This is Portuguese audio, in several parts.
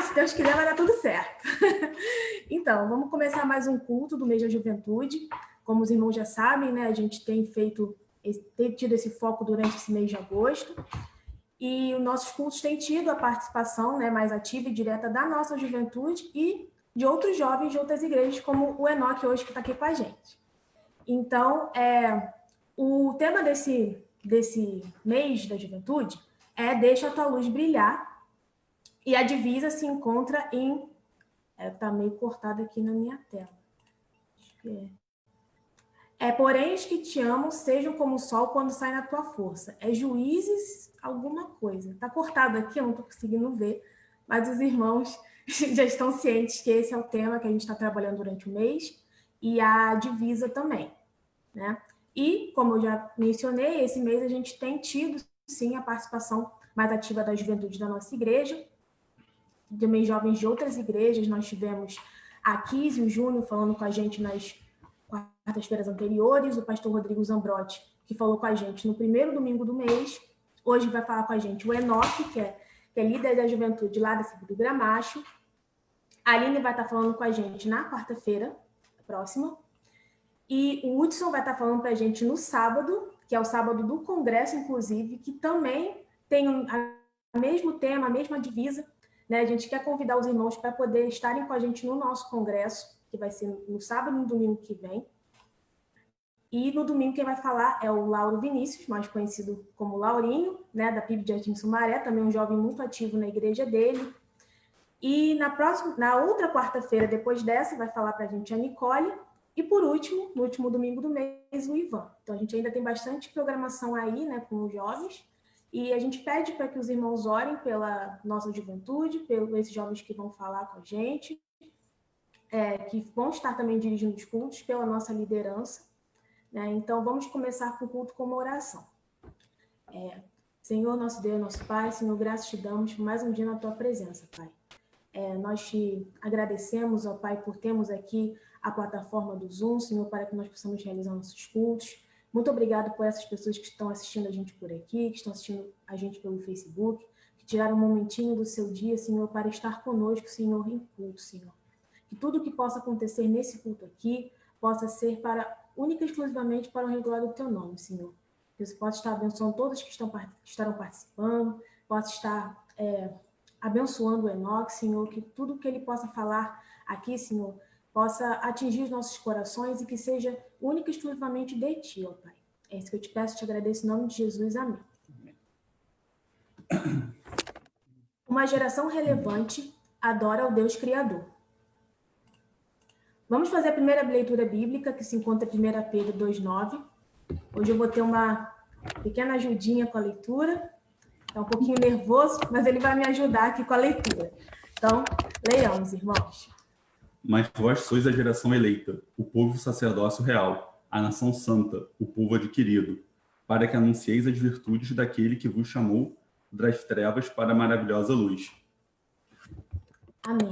se Deus quiser, vai dar tudo certo. Então, vamos começar mais um culto do mês da juventude. Como os irmãos já sabem, né, a gente tem tido esse foco durante esse mês de agosto. E os nossos cultos têm tido a participação, né, mais ativa e direta da nossa juventude e de outros jovens de outras igrejas, como o Enoque hoje, que está aqui com a gente. Então, o tema desse mês da juventude é Deixa a tua luz brilhar, e a divisa se encontra em... Está meio cortado aqui na minha tela. Acho que porém, os que te amam sejam como o sol quando sai na tua força. Juízes alguma coisa. Está cortado aqui, eu não estou conseguindo ver, mas os irmãos já estão cientes que esse é o tema que a gente está trabalhando durante o mês, e a divisa também, né? E, como eu já mencionei, esse mês a gente tem tido, sim, a participação mais ativa da juventude da nossa igreja, também jovens de outras igrejas. Nós tivemos a Kise e o Júnior falando com a gente nas quartas-feiras anteriores, o pastor Rodrigo Zambrotti, que falou com a gente no primeiro domingo do mês. Hoje vai falar com a gente o Enoque, que é líder da juventude lá da Cidade do Gramacho. A Aline vai estar falando com a gente na quarta-feira próxima. E o Hudson vai estar falando para a gente no sábado, que é o sábado do congresso, inclusive, que também tem o mesmo tema, a mesma divisa, né? A gente quer convidar os irmãos para poder estarem com a gente no nosso congresso, que vai ser no sábado e no domingo que vem. E no domingo quem vai falar é o Lauro Vinícius, mais conhecido como Laurinho, né, da PIB de Jardim Sumaré, também um jovem muito ativo na igreja dele. E na outra quarta-feira, depois dessa, vai falar para a gente a Nicole. E por último, no último domingo do mês, o Ivan. Então a gente ainda tem bastante programação aí, né, com os jovens. E a gente pede para que os irmãos orem pela nossa juventude, pelos esses jovens que vão falar com a gente, que vão estar também dirigindo os cultos, pela nossa liderança, né? Então, vamos começar com o culto com uma oração. Senhor, nosso Deus, nosso Pai, Senhor, graças te damos por mais um dia na tua presença, Pai. Nós te agradecemos, ó Pai, por termos aqui a plataforma do Zoom, Senhor, para que nós possamos realizar nossos cultos. Muito obrigado por essas pessoas que estão assistindo a gente por aqui, que estão assistindo a gente pelo Facebook, que tiraram um momentinho do seu dia, Senhor, para estar conosco, Senhor, em culto, Senhor. Que tudo que possa acontecer nesse culto aqui possa ser única e exclusivamente para o regular do teu nome, Senhor. Que você possa estar abençoando todos que estarão participando, possa estar abençoando o Enoque, Senhor, que tudo que ele possa falar aqui, Senhor, possa atingir os nossos corações e que seja única e exclusivamente de Ti, ó Pai. É isso que eu te peço, te agradeço em nome de Jesus. Amém. Uma geração relevante adora o Deus Criador. Vamos fazer a primeira leitura bíblica, que se encontra em 1 Pedro 2,9. Hoje eu vou ter uma pequena ajudinha com a leitura. Está um pouquinho nervoso, mas ele vai me ajudar aqui com a leitura. Então, leiamos, irmãos. Mas vós sois a geração eleita, o povo sacerdócio real, a nação santa, o povo adquirido, para que anuncieis as virtudes daquele que vos chamou das trevas para a maravilhosa luz. Amém.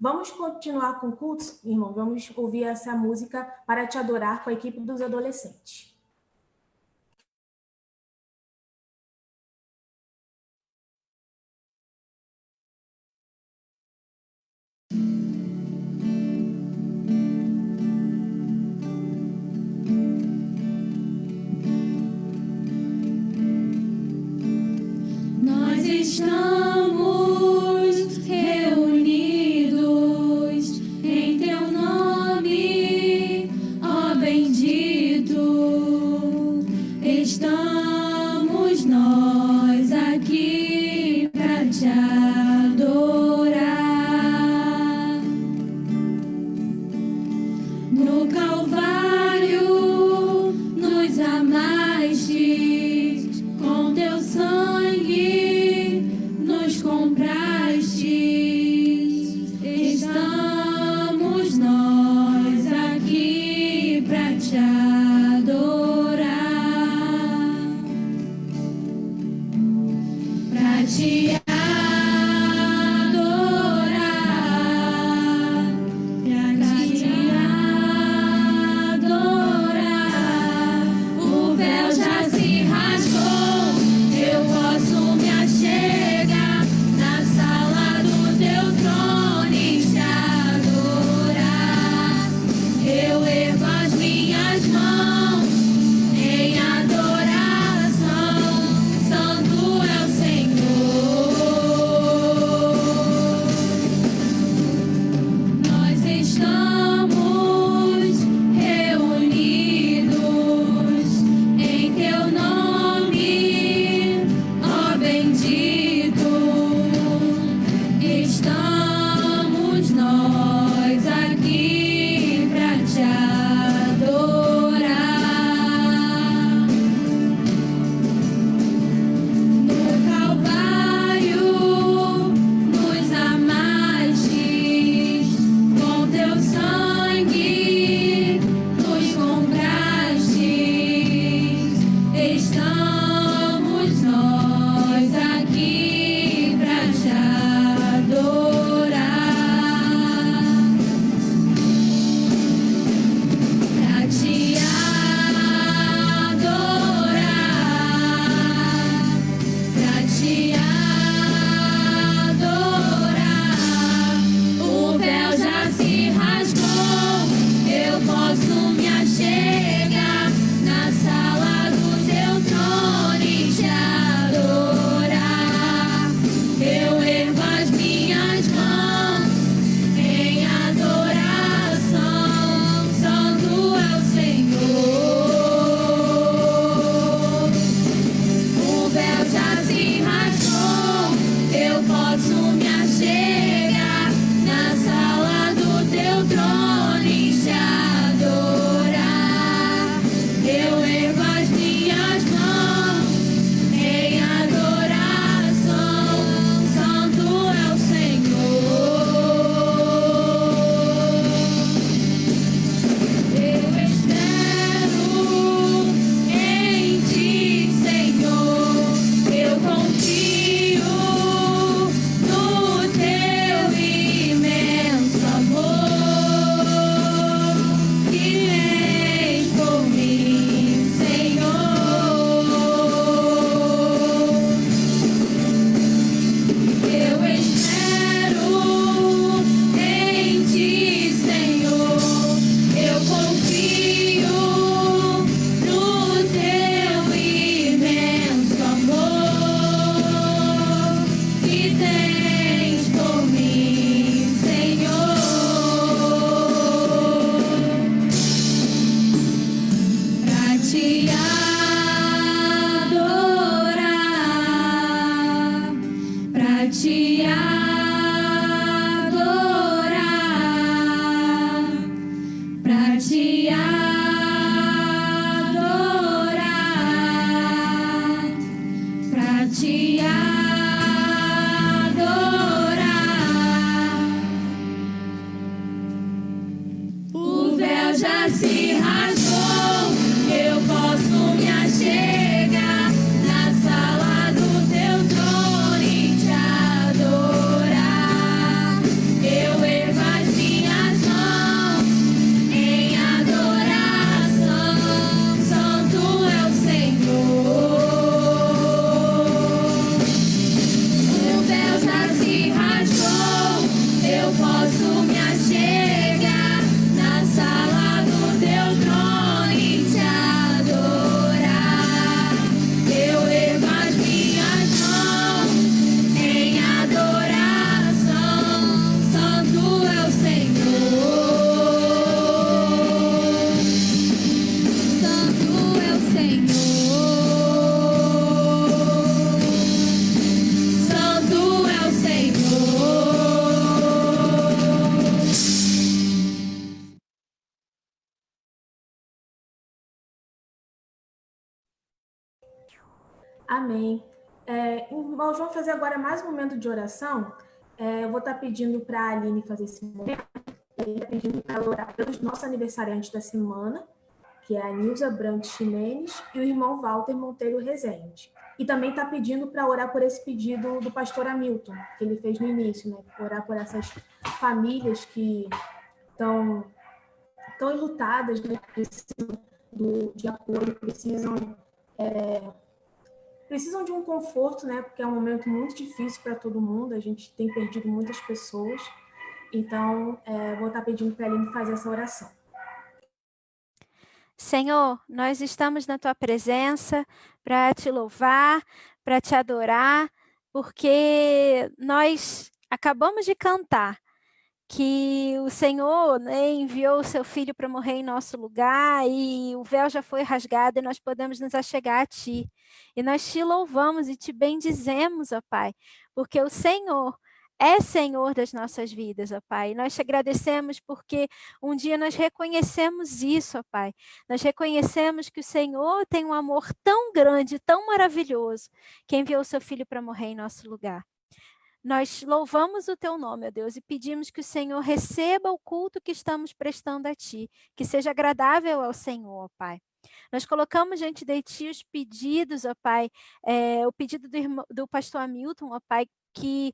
Vamos continuar com o culto, irmão? Vamos ouvir essa música Para Te Adorar com a equipe dos adolescentes. Nós estamos reunidos em teu nome, ó bendito. Estamos nós aqui para te adorar. No Calvário nos amaste, com teu sangue nos compraste. Estamos nós aqui para te adorar, para te adorar. Amém. Irmãos, vamos fazer agora mais um momento de oração. Eu vou estar pedindo para a Aline fazer esse momento. Pedindo para orar pelos nossos aniversariantes da semana, que é a Nilza Branco Ximenes e o irmão Walter Monteiro Rezende. E também está pedindo para orar por esse pedido do pastor Hamilton, que ele fez no início, né? Orar por essas famílias que estão enlutadas, né? Precisam de apoio, precisam de um conforto, né? Porque é um momento muito difícil para todo mundo, a gente tem perdido muitas pessoas. Então, vou estar pedindo para a Aline fazer essa oração. Senhor, nós estamos na Tua presença para Te louvar, para Te adorar, porque nós acabamos de cantar que o Senhor, né, enviou o Seu Filho para morrer em nosso lugar e o véu já foi rasgado e nós podemos nos achegar a Ti. E nós Te louvamos e Te bendizemos, ó Pai, porque o Senhor é Senhor das nossas vidas, ó Pai. E nós te agradecemos porque um dia nós reconhecemos isso, ó Pai. Nós reconhecemos que o Senhor tem um amor tão grande, tão maravilhoso, que enviou o Seu Filho para morrer em nosso lugar. Nós louvamos o Teu nome, ó Deus, e pedimos que o Senhor receba o culto que estamos prestando a Ti, que seja agradável ao Senhor, ó Pai. Nós colocamos diante de Ti os pedidos, ó Pai, o pedido do pastor Hamilton, ó Pai, que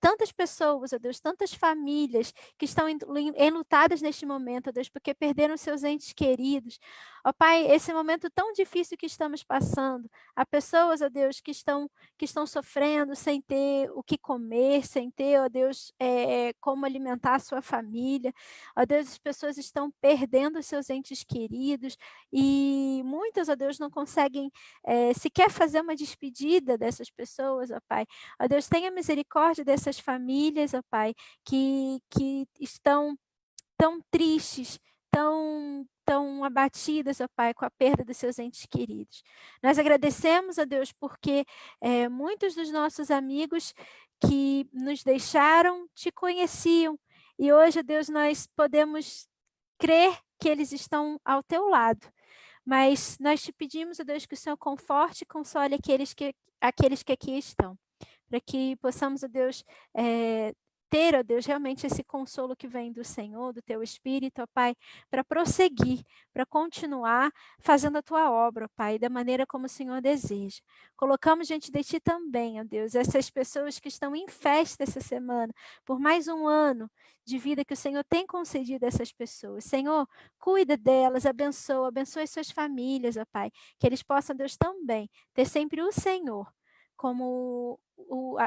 tantas pessoas, ó Deus, tantas famílias que estão enlutadas neste momento, ó Deus, porque perderam seus entes queridos. Ó Pai, esse momento tão difícil que estamos passando, há pessoas, ó Deus, que estão sofrendo sem ter o que comer, sem ter, ó Deus, como alimentar a sua família. Ó Deus, as pessoas estão perdendo seus entes queridos e muitas, ó Deus, não conseguem sequer fazer uma despedida dessas pessoas, ó Pai. Ó Deus, tenha misericórdia dessas famílias, ó Pai, que estão tão tristes, tão abatidas, ó Pai, com a perda dos seus entes queridos. Nós agradecemos, ó Deus, porque muitos dos nossos amigos que nos deixaram te conheciam. E hoje, ó Deus, nós podemos crer que eles estão ao teu lado. Mas nós te pedimos, ó Deus, que o Senhor conforte e console aqueles que aqui estão. Para que possamos, ó Deus, ter, ó Deus, realmente esse consolo que vem do Senhor, do Teu Espírito, ó Pai, para prosseguir, para continuar fazendo a Tua obra, ó Pai, da maneira como o Senhor deseja. Colocamos diante de Ti também, ó Deus, essas pessoas que estão em festa essa semana, por mais um ano de vida que o Senhor tem concedido a essas pessoas. Senhor, cuida delas, abençoa suas famílias, ó Pai, que eles possam, Deus, também ter sempre o Senhor como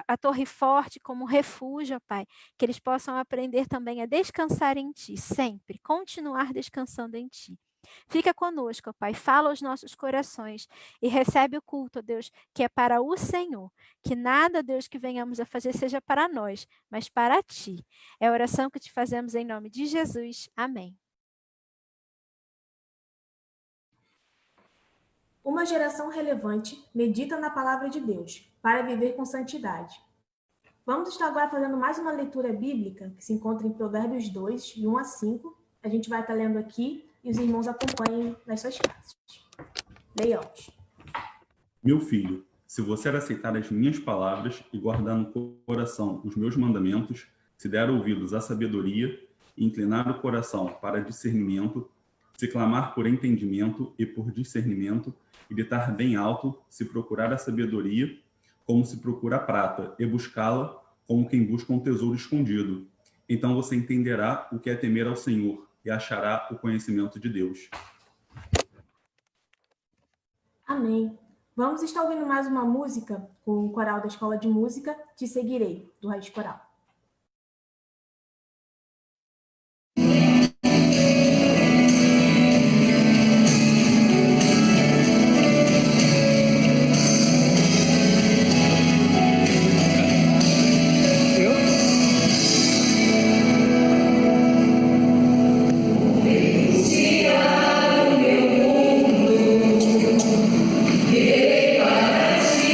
a torre forte, como refúgio, ó Pai, que eles possam aprender também a descansar em Ti, sempre, continuar descansando em Ti. Fica conosco, ó Pai, fala aos nossos corações e recebe o culto, ó Deus, que é para o Senhor. Que nada, Deus, que venhamos a fazer seja para nós, mas para Ti. É a oração que te fazemos em nome de Jesus. Amém. Uma geração relevante medita na palavra de Deus para viver com santidade. Vamos estar agora fazendo mais uma leitura bíblica que se encontra em Provérbios 2, de 1 a 5. A gente vai estar lendo aqui e os irmãos acompanhem nas suas casas. Leiamos. Meu filho, se você aceitar as minhas palavras e guardar no coração os meus mandamentos, se der ouvidos à sabedoria e inclinar o coração para discernimento, se clamar por entendimento e por discernimento, e gritar bem alto, se procurar a sabedoria, como se procura a prata, e buscá-la como quem busca um tesouro escondido. Então você entenderá o que é temer ao Senhor e achará o conhecimento de Deus. Amém. Vamos estar ouvindo mais uma música com o coral da Escola de Música, Te Seguirei, do Raiz Coral. Para ti.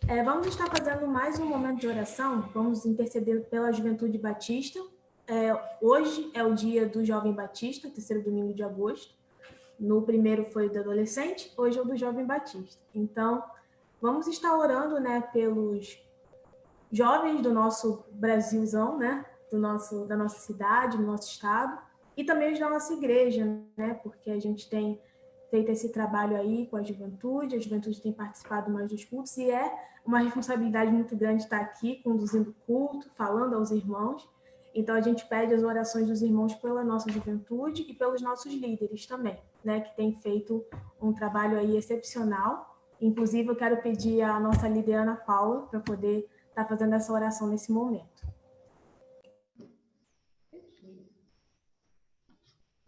Vamos estar fazendo mais um momento de oração, vamos interceder pela Juventude Batista. Hoje é o dia do Jovem Batista, terceiro domingo de agosto. No primeiro foi o do adolescente, hoje é o do Jovem Batista. Então, vamos estar orando, né, pelos jovens do nosso Brasilzão, né, da nossa cidade, do nosso estado, e também os da nossa igreja, né, porque a gente tem feito esse trabalho aí com a juventude tem participado mais dos cultos, e é uma responsabilidade muito grande estar aqui, conduzindo o culto, falando aos irmãos. Então, a gente pede as orações dos irmãos pela nossa juventude e pelos nossos líderes também, né, que têm feito um trabalho aí excepcional. Inclusive, eu quero pedir à nossa líder Ana Paula para poder estar fazendo essa oração nesse momento.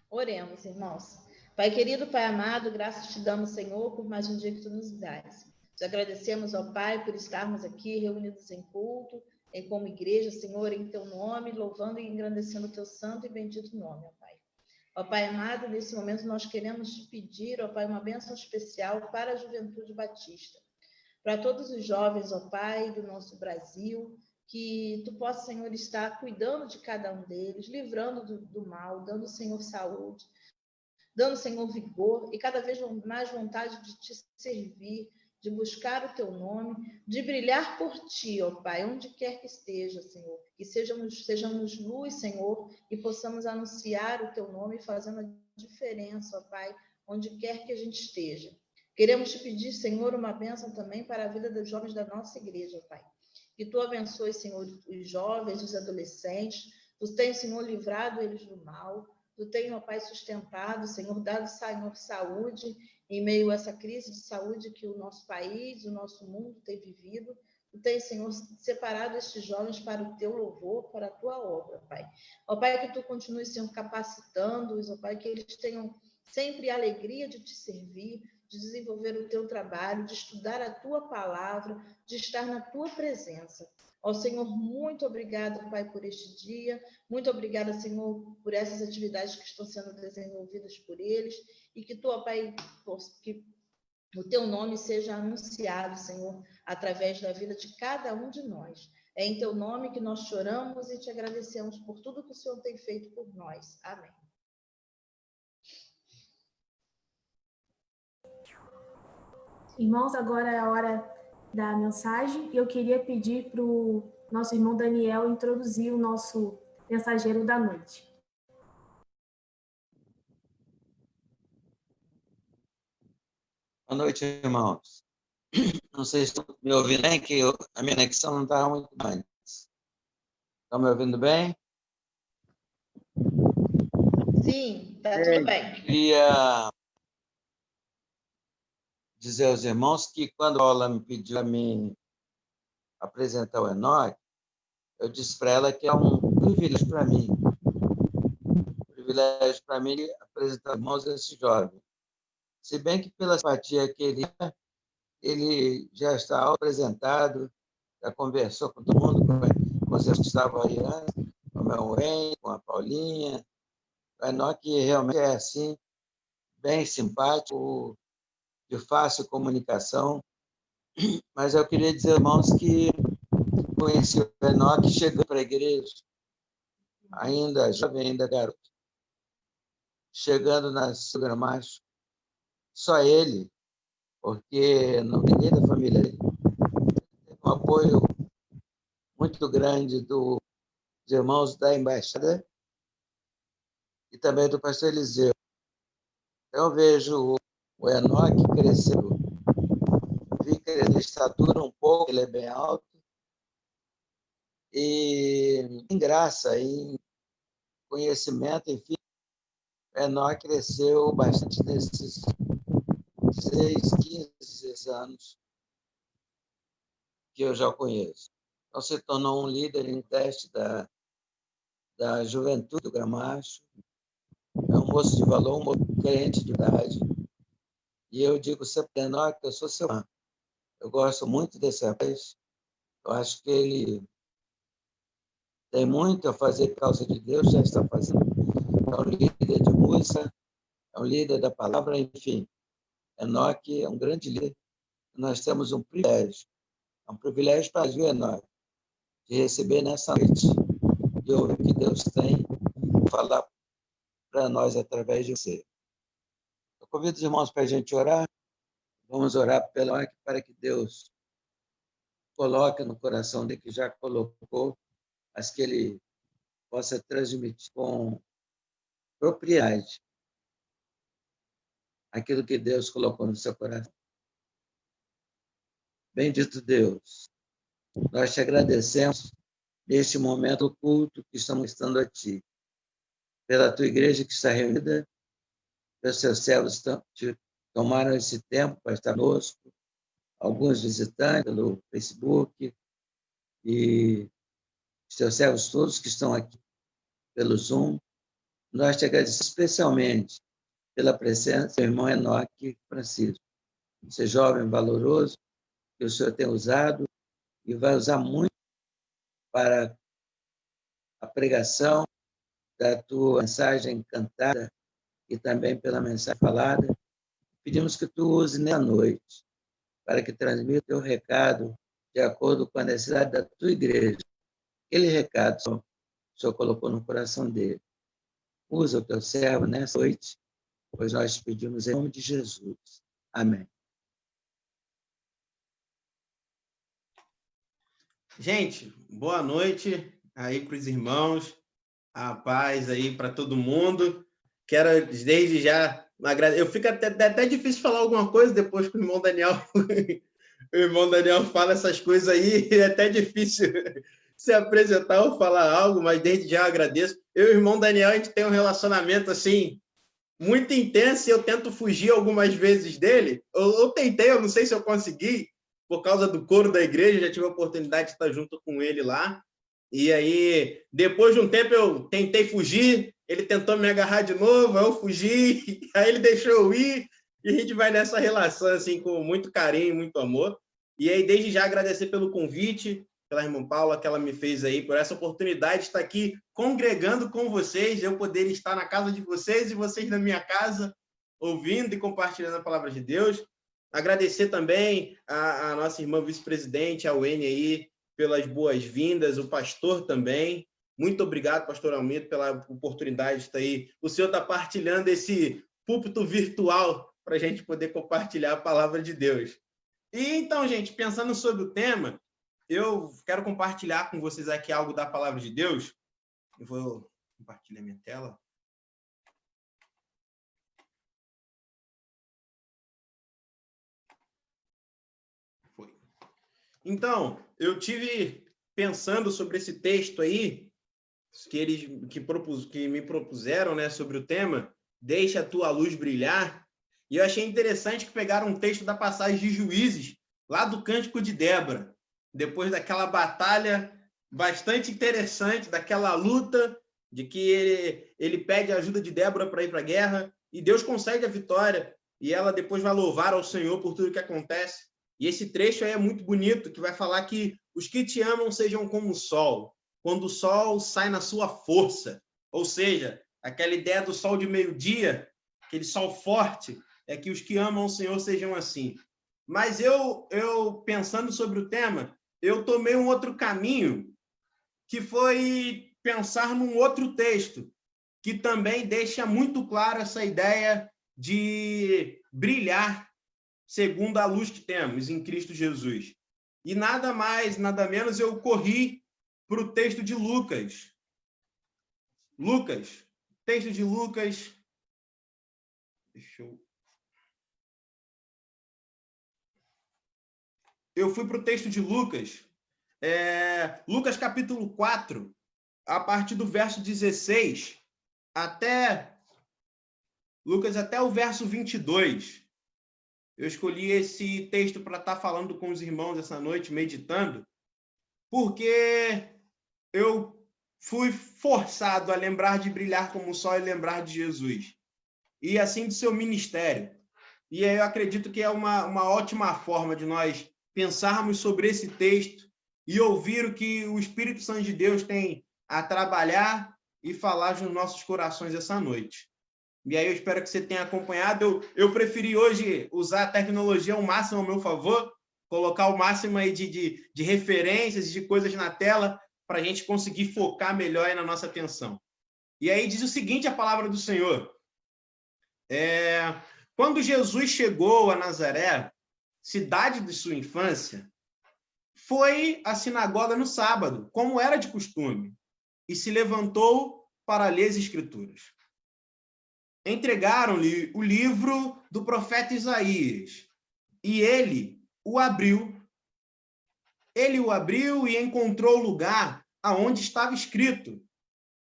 Oremos, irmãos. Pai querido, Pai amado, graças te damos, Senhor, por mais um dia que tu nos dás. Te agradecemos, ó Pai, por estarmos aqui reunidos em culto, como igreja, Senhor, em teu nome, louvando e engrandecendo o teu santo e bendito nome, ó Pai. Ó Pai amado, nesse momento nós queremos te pedir, ó Pai, uma bênção especial para a Juventude Batista, para todos os jovens, ó Pai, do nosso Brasil, que tu possa, Senhor, estar cuidando de cada um deles, livrando do mal, dando, Senhor, saúde, dando, Senhor, vigor e cada vez mais vontade de te servir, de buscar o teu nome, de brilhar por ti, ó Pai, onde quer que esteja, Senhor. Que sejamos luz, Senhor, e possamos anunciar o teu nome, fazendo a diferença, ó Pai, onde quer que a gente esteja. Queremos te pedir, Senhor, uma bênção também para a vida dos jovens da nossa igreja, ó Pai. Que tu abençoe, Senhor, os jovens, os adolescentes. Tu tens, Senhor, livrado eles do mal. Tu tens, ó Pai, sustentado, Senhor, dado, Senhor, saúde em meio a essa crise de saúde que o nosso país, o nosso mundo tem vivido. Tu tens, Senhor, separado estes jovens para o teu louvor, para a tua obra, Pai. Ó Pai, que tu continues, Senhor, capacitando-os, ó Pai, que eles tenham sempre a alegria de te servir, de desenvolver o teu trabalho, de estudar a tua palavra, de estar na tua presença. Ó Senhor, muito obrigada, Pai, por este dia. Muito obrigada, Senhor, por essas atividades que estão sendo desenvolvidas por eles. E que tu, ó Pai, que o teu nome seja anunciado, Senhor, através da vida de cada um de nós. É em teu nome que nós choramos e te agradecemos por tudo que o Senhor tem feito por nós. Amém. Irmãos, agora é a hora da mensagem e eu queria pedir para o nosso irmão Daniel introduzir o nosso mensageiro da noite. Boa noite, irmãos. Não sei se estão me ouvindo bem, que a minha conexão não estava muito bem. Estão me ouvindo bem? Sim, está tudo bem. Queria dizer aos irmãos que quando a Paula me pediu a me apresentar o Enoque, eu disse para ela que é um privilégio para mim. Privilégio para mim apresentar aos irmãos esse jovem. Se bem que pela simpatia que ele já está apresentado, já conversou com todo mundo, com vocês que estavam aí antes, com o meu Wayne, com a Paulinha. O Enoque realmente é assim, bem simpático, de fácil comunicação, mas eu queria dizer, irmãos, que conheci o Enoque chegando para a igreja, ainda jovem, ainda garoto, chegando na Gramacho, só ele, porque não tem ninguém da família dele. Tem um apoio muito grande dos irmãos da embaixada e também do pastor Eliseu. Eu vejo o Enoque cresceu, vi crescer de estatura um pouco, ele é bem alto, e em graça, em conhecimento, enfim, o Enoque cresceu bastante nesses 6, 15, 16 anos que eu já conheço. Então, se tornou um líder em teste da juventude do Gramacho, é um moço de valor, um moço crente de idade. E eu digo sempre, Enoque, eu sou seu fã. Eu gosto muito desse rapaz. Eu acho que ele tem muito a fazer por causa de Deus, já está fazendo. É um líder de música, é um líder da palavra, enfim. Enoque é um grande líder. Nós temos um privilégio, É um privilégio para nós de receber nessa noite e ouvir o que Deus tem para falar para nós através de você. Eu convido os irmãos para a gente orar. Vamos orar para que Deus coloque no coração dele, que já colocou, mas que ele possa transmitir com propriedade aquilo que Deus colocou no seu coração. Bendito Deus, nós te agradecemos neste momento do culto que estamos estando a Ti, pela Tua igreja que está reunida, pelos Seus servos que tomaram esse tempo para estar conosco, alguns visitantes pelo Facebook e os Teus servos todos que estão aqui pelo Zoom. Nós te agradecemos especialmente pela presença do irmão Enoque Francisco, esse jovem valoroso que o Senhor tem usado e vai usar muito para a pregação da tua mensagem cantada e também pela mensagem falada. Pedimos que tu use nessa noite para que transmita o teu recado de acordo com a necessidade da tua igreja. Aquele recado o Senhor colocou no coração dele. Usa o teu servo nessa noite, pois nós te pedimos em nome de Jesus. Amém. Gente, boa noite aí para os irmãos, a paz aí para todo mundo. Quero desde já agradecer. Eu fico até difícil falar alguma coisa depois que o irmão Daniel fala essas coisas aí, é até difícil se apresentar ou falar algo, mas desde já agradeço. Eu e o irmão Daniel, a gente tem um relacionamento assim muito intenso e eu tento fugir algumas vezes dele. Eu tentei, eu não sei se eu consegui, por causa do coro da igreja, já tive a oportunidade de estar junto com ele lá. E aí, depois de um tempo, eu tentei fugir, ele tentou me agarrar de novo, aí eu fugi, aí ele deixou eu ir, e a gente vai nessa relação, assim, com muito carinho, muito amor. E aí, desde já, agradecer pelo convite, pela irmã Paula, que ela me fez aí, por essa oportunidade de estar aqui congregando com vocês, eu poder estar na casa de vocês e vocês na minha casa, ouvindo e compartilhando a palavra de Deus. Agradecer também a nossa irmã vice-presidente, a Wene aí, pelas boas-vindas, o pastor também. Muito obrigado, pastor Almeida, pela oportunidade de estar aí. O senhor está partilhando esse púlpito virtual para a gente poder compartilhar a palavra de Deus. E então, gente, pensando sobre o tema, eu quero compartilhar com vocês aqui algo da palavra de Deus. Eu vou compartilhar minha tela. Então, eu tive pensando sobre esse texto aí, que me propuseram, né, sobre o tema, deixa a tua luz brilhar, e eu achei interessante que pegaram um texto da passagem de Juízes, lá do Cântico de Débora, depois daquela batalha bastante interessante, daquela luta, de que ele pede a ajuda de Débora para ir para a guerra, e Deus concede a vitória, e ela depois vai louvar ao Senhor por tudo que acontece. E esse trecho aí é muito bonito, que vai falar que os que te amam sejam como o sol, quando o sol sai na sua força. Ou seja, aquela ideia do sol de meio-dia, aquele sol forte, é que os que amam o Senhor sejam assim. Mas eu pensando sobre o tema, eu tomei um outro caminho, que foi pensar num outro texto, que também deixa muito claro essa ideia de brilhar segundo a luz que temos em Cristo Jesus. E nada mais, nada menos, eu corri para o texto de Lucas. Texto de Lucas. Eu fui para o texto de Lucas. Lucas capítulo 4, a partir do verso 16, até o verso 22. Eu escolhi esse texto para estar falando com os irmãos essa noite, meditando, porque eu fui forçado a lembrar de brilhar como o sol e lembrar de Jesus. E assim do seu ministério. E aí eu acredito que é uma ótima forma de nós pensarmos sobre esse texto e ouvir o que o Espírito Santo de Deus tem a trabalhar e falar nos nossos corações essa noite. E aí eu espero que você tenha acompanhado. Eu preferi hoje usar a tecnologia ao máximo ao meu favor, colocar o máximo aí de referências e de coisas na tela para a gente conseguir focar melhor aí na nossa atenção. E aí diz o seguinte, a palavra do Senhor. Quando Jesus chegou a Nazaré, cidade de sua infância, foi à sinagoga no sábado, como era de costume, e se levantou para ler as Escrituras. Entregaram-lhe o livro do profeta Isaías, e ele o abriu. Ele o abriu e encontrou o lugar aonde estava escrito: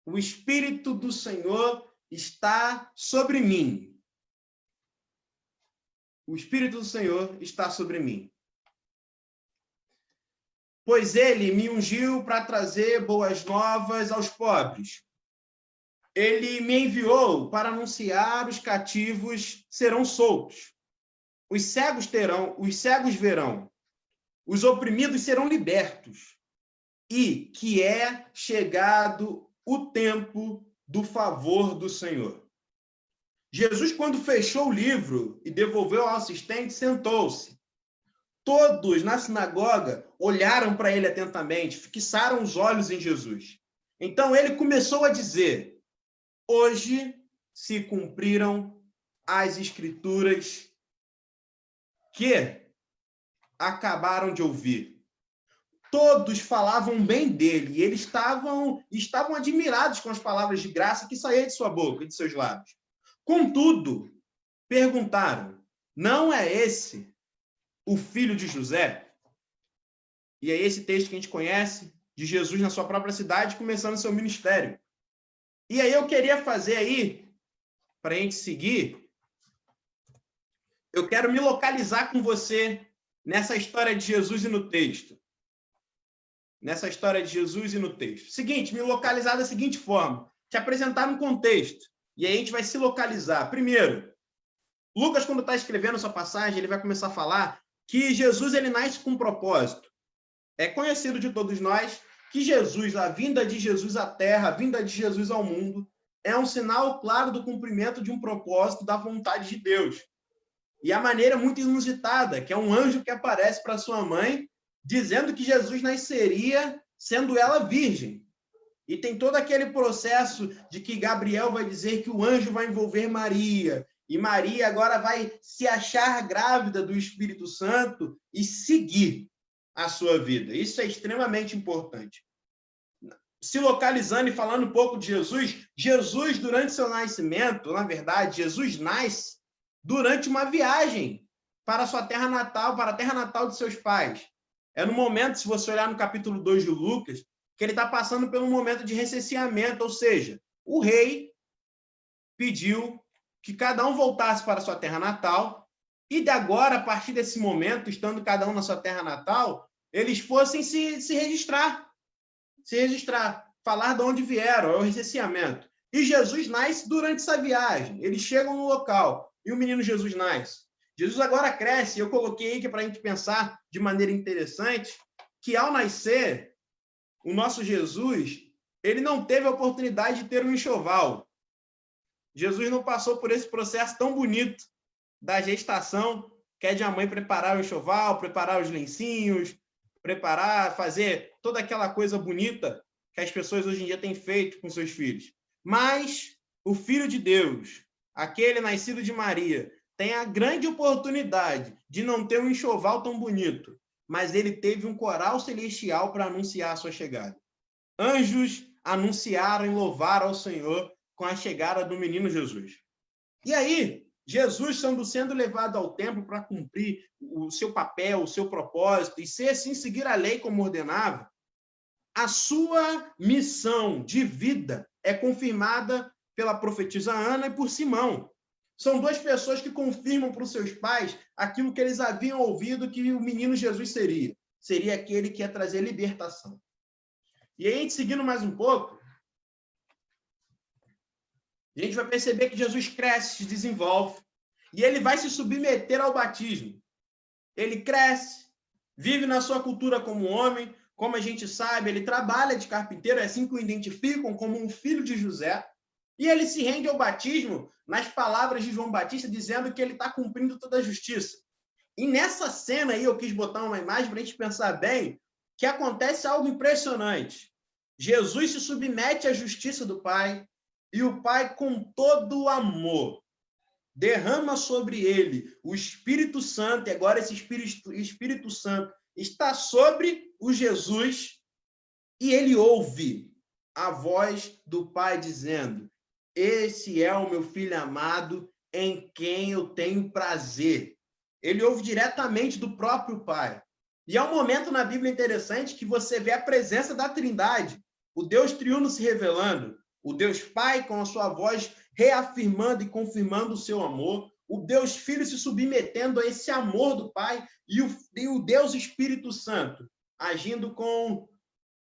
o Espírito do Senhor está sobre mim. O Espírito do Senhor está sobre mim. Pois ele me ungiu para trazer boas novas aos pobres. Ele me enviou para anunciar: os cativos serão soltos. Os cegos verão. Os oprimidos serão libertos. E que é chegado o tempo do favor do Senhor. Jesus, quando fechou o livro e devolveu ao assistente, sentou-se. Todos na sinagoga olharam para ele atentamente, fixaram os olhos em Jesus. Então ele começou a dizer: hoje se cumpriram as Escrituras que acabaram de ouvir. Todos falavam bem dele e eles estavam admirados com as palavras de graça que saíam de sua boca e de seus lábios. Contudo, perguntaram: não é esse o filho de José? E é esse texto que a gente conhece de Jesus na sua própria cidade, começando seu ministério. E aí eu queria fazer aí, para a gente seguir, eu quero me localizar com você nessa história de Jesus e no texto. Nessa história de Jesus e no texto. Seguinte, me localizar da seguinte forma: te apresentar um contexto. E aí a gente vai se localizar. Primeiro, Lucas, quando está escrevendo sua passagem, ele vai começar a falar que Jesus ele nasce com um propósito. É conhecido de todos nós que Jesus, a vinda de Jesus à Terra, a vinda de Jesus ao mundo, é um sinal claro do cumprimento de um propósito da vontade de Deus. E a maneira muito inusitada, que é um anjo que aparece para sua mãe, dizendo que Jesus nasceria sendo ela virgem. E tem todo aquele processo de que Gabriel vai dizer que o anjo vai envolver Maria, e Maria agora vai se achar grávida do Espírito Santo e seguir a sua vida. Isso é extremamente importante. Se localizando e falando um pouco de Jesus, Jesus, durante seu nascimento, na verdade, Jesus nasce durante uma viagem para a sua terra natal, para a terra natal de seus pais. É no momento, se você olhar no capítulo 2 de Lucas, que ele está passando por um momento de recenseamento, ou seja, o rei pediu que cada um voltasse para a sua terra natal, e de agora, a partir desse momento, estando cada um na sua terra natal, eles fossem se registrar, falar de onde vieram, é o recenseamento. E Jesus nasce durante essa viagem. Eles chegam no local, e o menino Jesus nasce. Jesus agora cresce, eu coloquei aqui para a gente pensar de maneira interessante, que ao nascer, o nosso Jesus, ele não teve a oportunidade de ter um enxoval. Jesus não passou por esse processo tão bonito da gestação, que é de a mãe preparar o enxoval, preparar os lencinhos, fazer toda aquela coisa bonita que as pessoas hoje em dia têm feito com seus filhos. Mas o Filho de Deus, aquele nascido de Maria, tem a grande oportunidade de não ter um enxoval tão bonito, mas ele teve um coral celestial para anunciar a sua chegada. Anjos anunciaram e louvaram ao Senhor com a chegada do menino Jesus. E aí, Jesus sendo levado ao templo para cumprir o seu papel, o seu propósito, e ser assim, seguir a lei como ordenava, a sua missão de vida é confirmada pela profetisa Ana e por Simão. São duas pessoas que confirmam para os seus pais aquilo que eles haviam ouvido que o menino Jesus seria. Seria aquele que ia trazer libertação. E aí, a gente seguindo mais um pouco, a gente vai perceber que Jesus cresce, se desenvolve, e ele vai se submeter ao batismo. Ele cresce, vive na sua cultura como homem, como a gente sabe, ele trabalha de carpinteiro, é assim que o identificam como um filho de José, e ele se rende ao batismo nas palavras de João Batista, dizendo que ele está cumprindo toda a justiça. E nessa cena aí, eu quis botar uma imagem para a gente pensar bem, que acontece algo impressionante. Jesus se submete à justiça do Pai, e o Pai, com todo o amor, derrama sobre ele o Espírito Santo, e agora esse Espírito Santo está sobre o Jesus, e ele ouve a voz do Pai dizendo: esse é o meu filho amado, em quem eu tenho prazer. Ele ouve diretamente do próprio Pai. E é um momento na Bíblia interessante que você vê a presença da Trindade, o Deus triuno se revelando, o Deus Pai com a sua voz reafirmando e confirmando o seu amor, o Deus Filho se submetendo a esse amor do Pai e o Deus Espírito Santo agindo com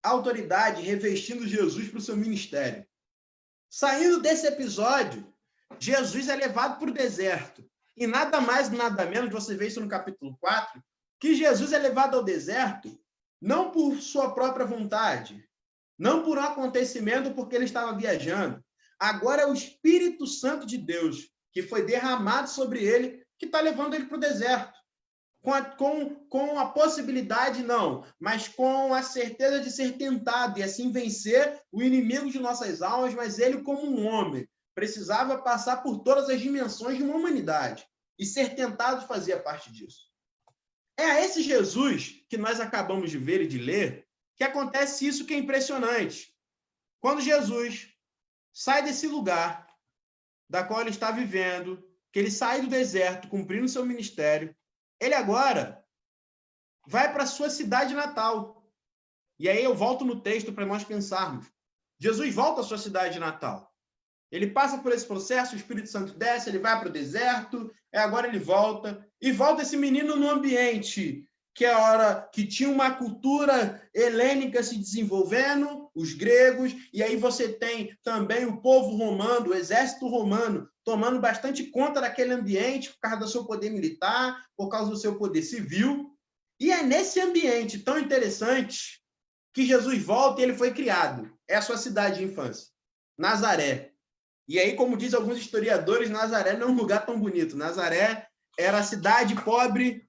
autoridade, revestindo Jesus para o seu ministério. Saindo desse episódio, Jesus é levado para o deserto. E nada mais, nada menos, você vê isso no capítulo 4, que Jesus é levado ao deserto não por sua própria vontade, não por um acontecimento porque ele estava viajando. Agora é o Espírito Santo de Deus que foi derramado sobre ele, que está levando ele para o deserto. Com a possibilidade, não, mas com a certeza de ser tentado e assim vencer o inimigo de nossas almas, mas ele, como um homem, precisava passar por todas as dimensões de uma humanidade, e ser tentado fazia parte disso. É a esse Jesus que nós acabamos de ver e de ler que acontece isso que é impressionante. Quando Jesus sai desse lugar da qual ele está vivendo, que ele sai do deserto, cumprindo seu ministério, ele agora vai para a sua cidade natal. E aí eu volto no texto para nós pensarmos. Jesus volta à sua cidade natal. Ele passa por esse processo, o Espírito Santo desce, ele vai para o deserto, agora ele volta. E volta esse menino no ambiente que é a hora que tinha uma cultura helênica se desenvolvendo, os gregos, e aí você tem também o povo romano, o exército romano, tomando bastante conta daquele ambiente por causa do seu poder militar, por causa do seu poder civil. E é nesse ambiente tão interessante que Jesus volta e ele foi criado. É a sua cidade de infância, Nazaré. E aí, como diz alguns historiadores, Nazaré não é um lugar tão bonito. Nazaré era a cidade pobre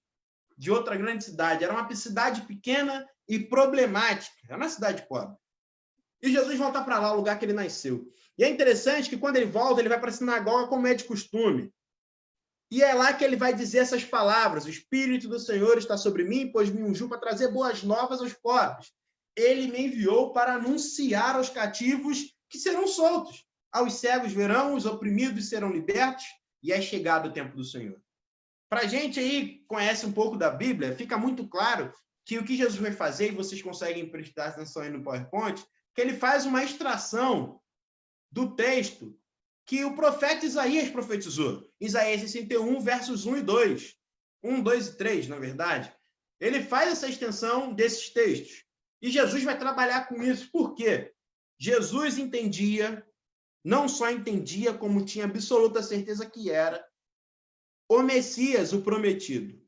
de outra grande cidade. Era uma cidade pequena e problemática. Era uma cidade pobre. E Jesus volta para lá, o lugar que ele nasceu. E é interessante que quando ele volta, ele vai para a sinagoga como é de costume. E é lá que ele vai dizer essas palavras: o Espírito do Senhor está sobre mim, pois me ungiu para trazer boas novas aos pobres. Ele me enviou para anunciar aos cativos que serão soltos. Aos cegos verão, os oprimidos serão libertos, e é chegado o tempo do Senhor. Para a gente aí que conhece um pouco da Bíblia, fica muito claro que o que Jesus vai fazer, e vocês conseguem prestar atenção aí no PowerPoint, que ele faz uma extração do texto que o profeta Isaías profetizou. Isaías 61, versos 1 e 2. 1, 2 e 3, na verdade. Ele faz essa extensão desses textos. E Jesus vai trabalhar com isso. Por quê? Jesus entendia, não só entendia, como tinha absoluta certeza que era o Messias, o prometido.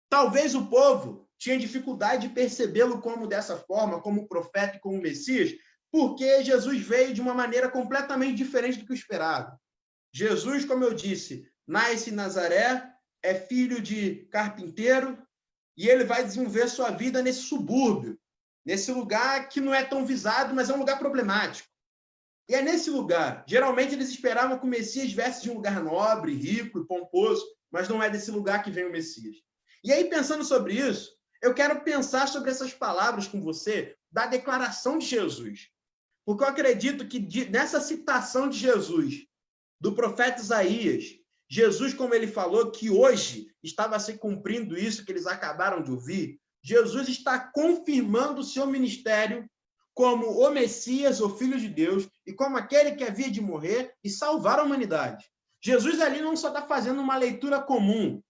Talvez o povo tinha dificuldade de percebê-lo como dessa forma, como profeta e como Messias, porque Jesus veio de uma maneira completamente diferente do que o esperado. Jesus, como eu disse, nasce em Nazaré, é filho de carpinteiro, e ele vai desenvolver sua vida nesse subúrbio, nesse lugar que não é tão visado, mas é um lugar problemático. E é nesse lugar. Geralmente eles esperavam que o Messias viesse de um lugar nobre, rico e pomposo, mas não é desse lugar que vem o Messias. E aí, pensando sobre isso, eu quero pensar sobre essas palavras com você, da declaração de Jesus. Porque eu acredito que nessa citação de Jesus, do profeta Isaías, Jesus, como ele falou, que hoje estava se cumprindo isso que eles acabaram de ouvir, Jesus está confirmando o seu ministério como o Messias, o Filho de Deus, e como aquele que havia de morrer e salvar a humanidade. Jesus ali não só está fazendo uma leitura comum.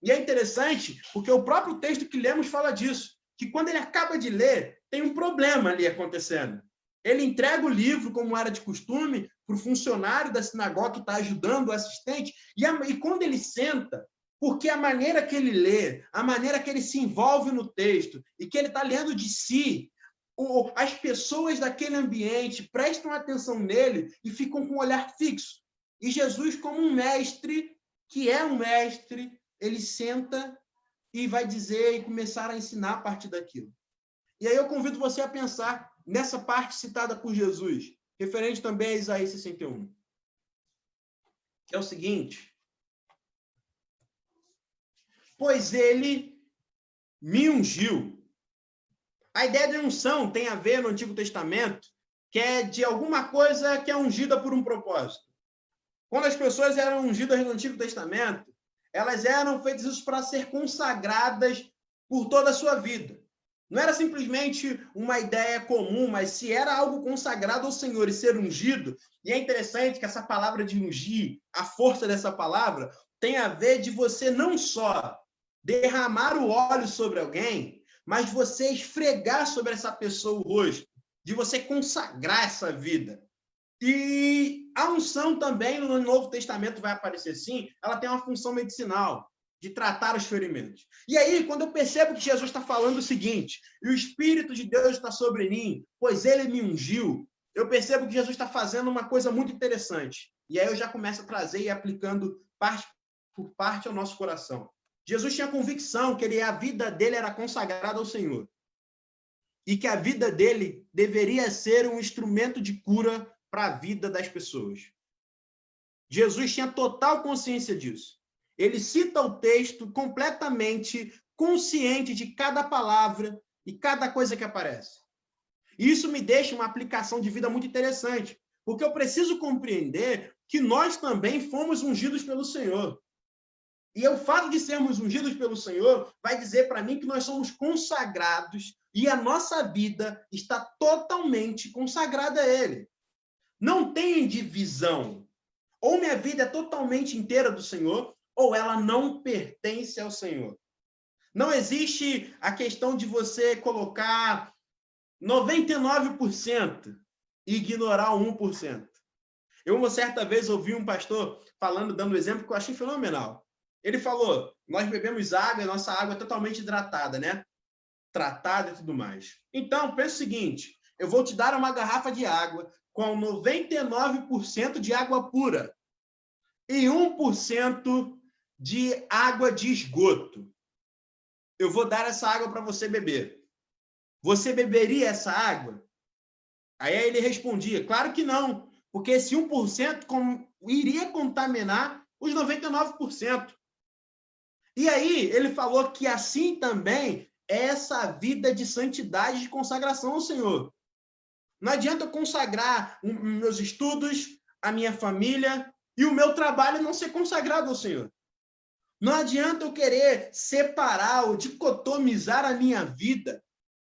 E é interessante, porque o próprio texto que lemos fala disso, que quando ele acaba de ler, tem um problema ali acontecendo. Ele entrega o livro, como era de costume, para o funcionário da sinagoga que está ajudando o assistente, e quando ele senta, porque a maneira que ele lê, a maneira que ele se envolve no texto, e que ele está lendo de si, as pessoas daquele ambiente prestam atenção nele e ficam com um olhar fixo. E Jesus, como um mestre, que é um mestre, ele senta e vai dizer e começar a ensinar a partir daquilo. E aí eu convido você a pensar nessa parte citada por Jesus, referente também a Isaías 61. Que é o seguinte: pois ele me ungiu. A ideia de unção tem a ver no Antigo Testamento, que é de alguma coisa que é ungida por um propósito. Quando as pessoas eram ungidas no Antigo Testamento, elas eram feitas isso para ser consagradas por toda a sua vida. Não era simplesmente uma ideia comum, mas se era algo consagrado ao Senhor e ser ungido, e é interessante que essa palavra de ungir, a força dessa palavra, tem a ver de você não só derramar o óleo sobre alguém, mas você esfregar sobre essa pessoa o rosto, de você consagrar essa vida. E a unção também, no Novo Testamento vai aparecer sim, ela tem uma função medicinal, de tratar os ferimentos. E aí, quando eu percebo que Jesus está falando o seguinte, e o Espírito de Deus está sobre mim, pois ele me ungiu, eu percebo que Jesus está fazendo uma coisa muito interessante. E aí eu já começo a trazer e aplicando parte por parte ao nosso coração. Jesus tinha convicção que a vida dele era consagrada ao Senhor. E que a vida dele deveria ser um instrumento de cura para a vida das pessoas. Jesus tinha total consciência disso. Ele cita o texto completamente consciente de cada palavra e cada coisa que aparece. E isso me deixa uma aplicação de vida muito interessante, porque eu preciso compreender que nós também fomos ungidos pelo Senhor. E o fato de sermos ungidos pelo Senhor vai dizer para mim que nós somos consagrados e a nossa vida está totalmente consagrada a Ele. Não tem divisão. Ou minha vida é totalmente inteira do Senhor, ou ela não pertence ao Senhor. Não existe a questão de você colocar 99% e ignorar o 1%. Eu, uma certa vez, ouvi um pastor falando, dando um exemplo que eu achei fenomenal. Ele falou, nós bebemos água e nossa água é totalmente hidratada, né? Tratada e tudo mais. Então, pensa o seguinte, eu vou te dar uma garrafa de água com 99% de água pura e 1% de água de esgoto. Eu vou dar essa água para você beber. Você beberia essa água? Aí ele respondia, claro que não, porque esse 1% iria contaminar os 99%. E aí ele falou que assim também é essa vida de santidade, de consagração ao Senhor. Não adianta eu consagrar meus estudos, a minha família e o meu trabalho não ser consagrado ao Senhor. Não adianta eu querer separar ou dicotomizar a minha vida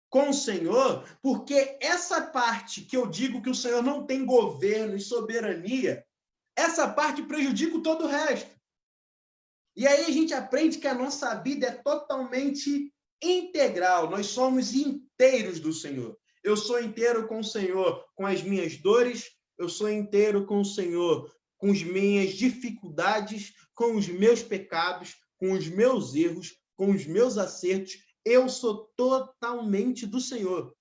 com o Senhor, porque essa parte que eu digo que o Senhor não tem governo e soberania, essa parte prejudica todo o resto. E aí a gente aprende que a nossa vida é totalmente integral, nós somos inteiros do Senhor. Eu sou inteiro com o Senhor com as minhas dores, eu sou inteiro com o Senhor com as minhas dificuldades, com os meus pecados, com os meus erros, com os meus acertos. Eu sou totalmente do Senhor.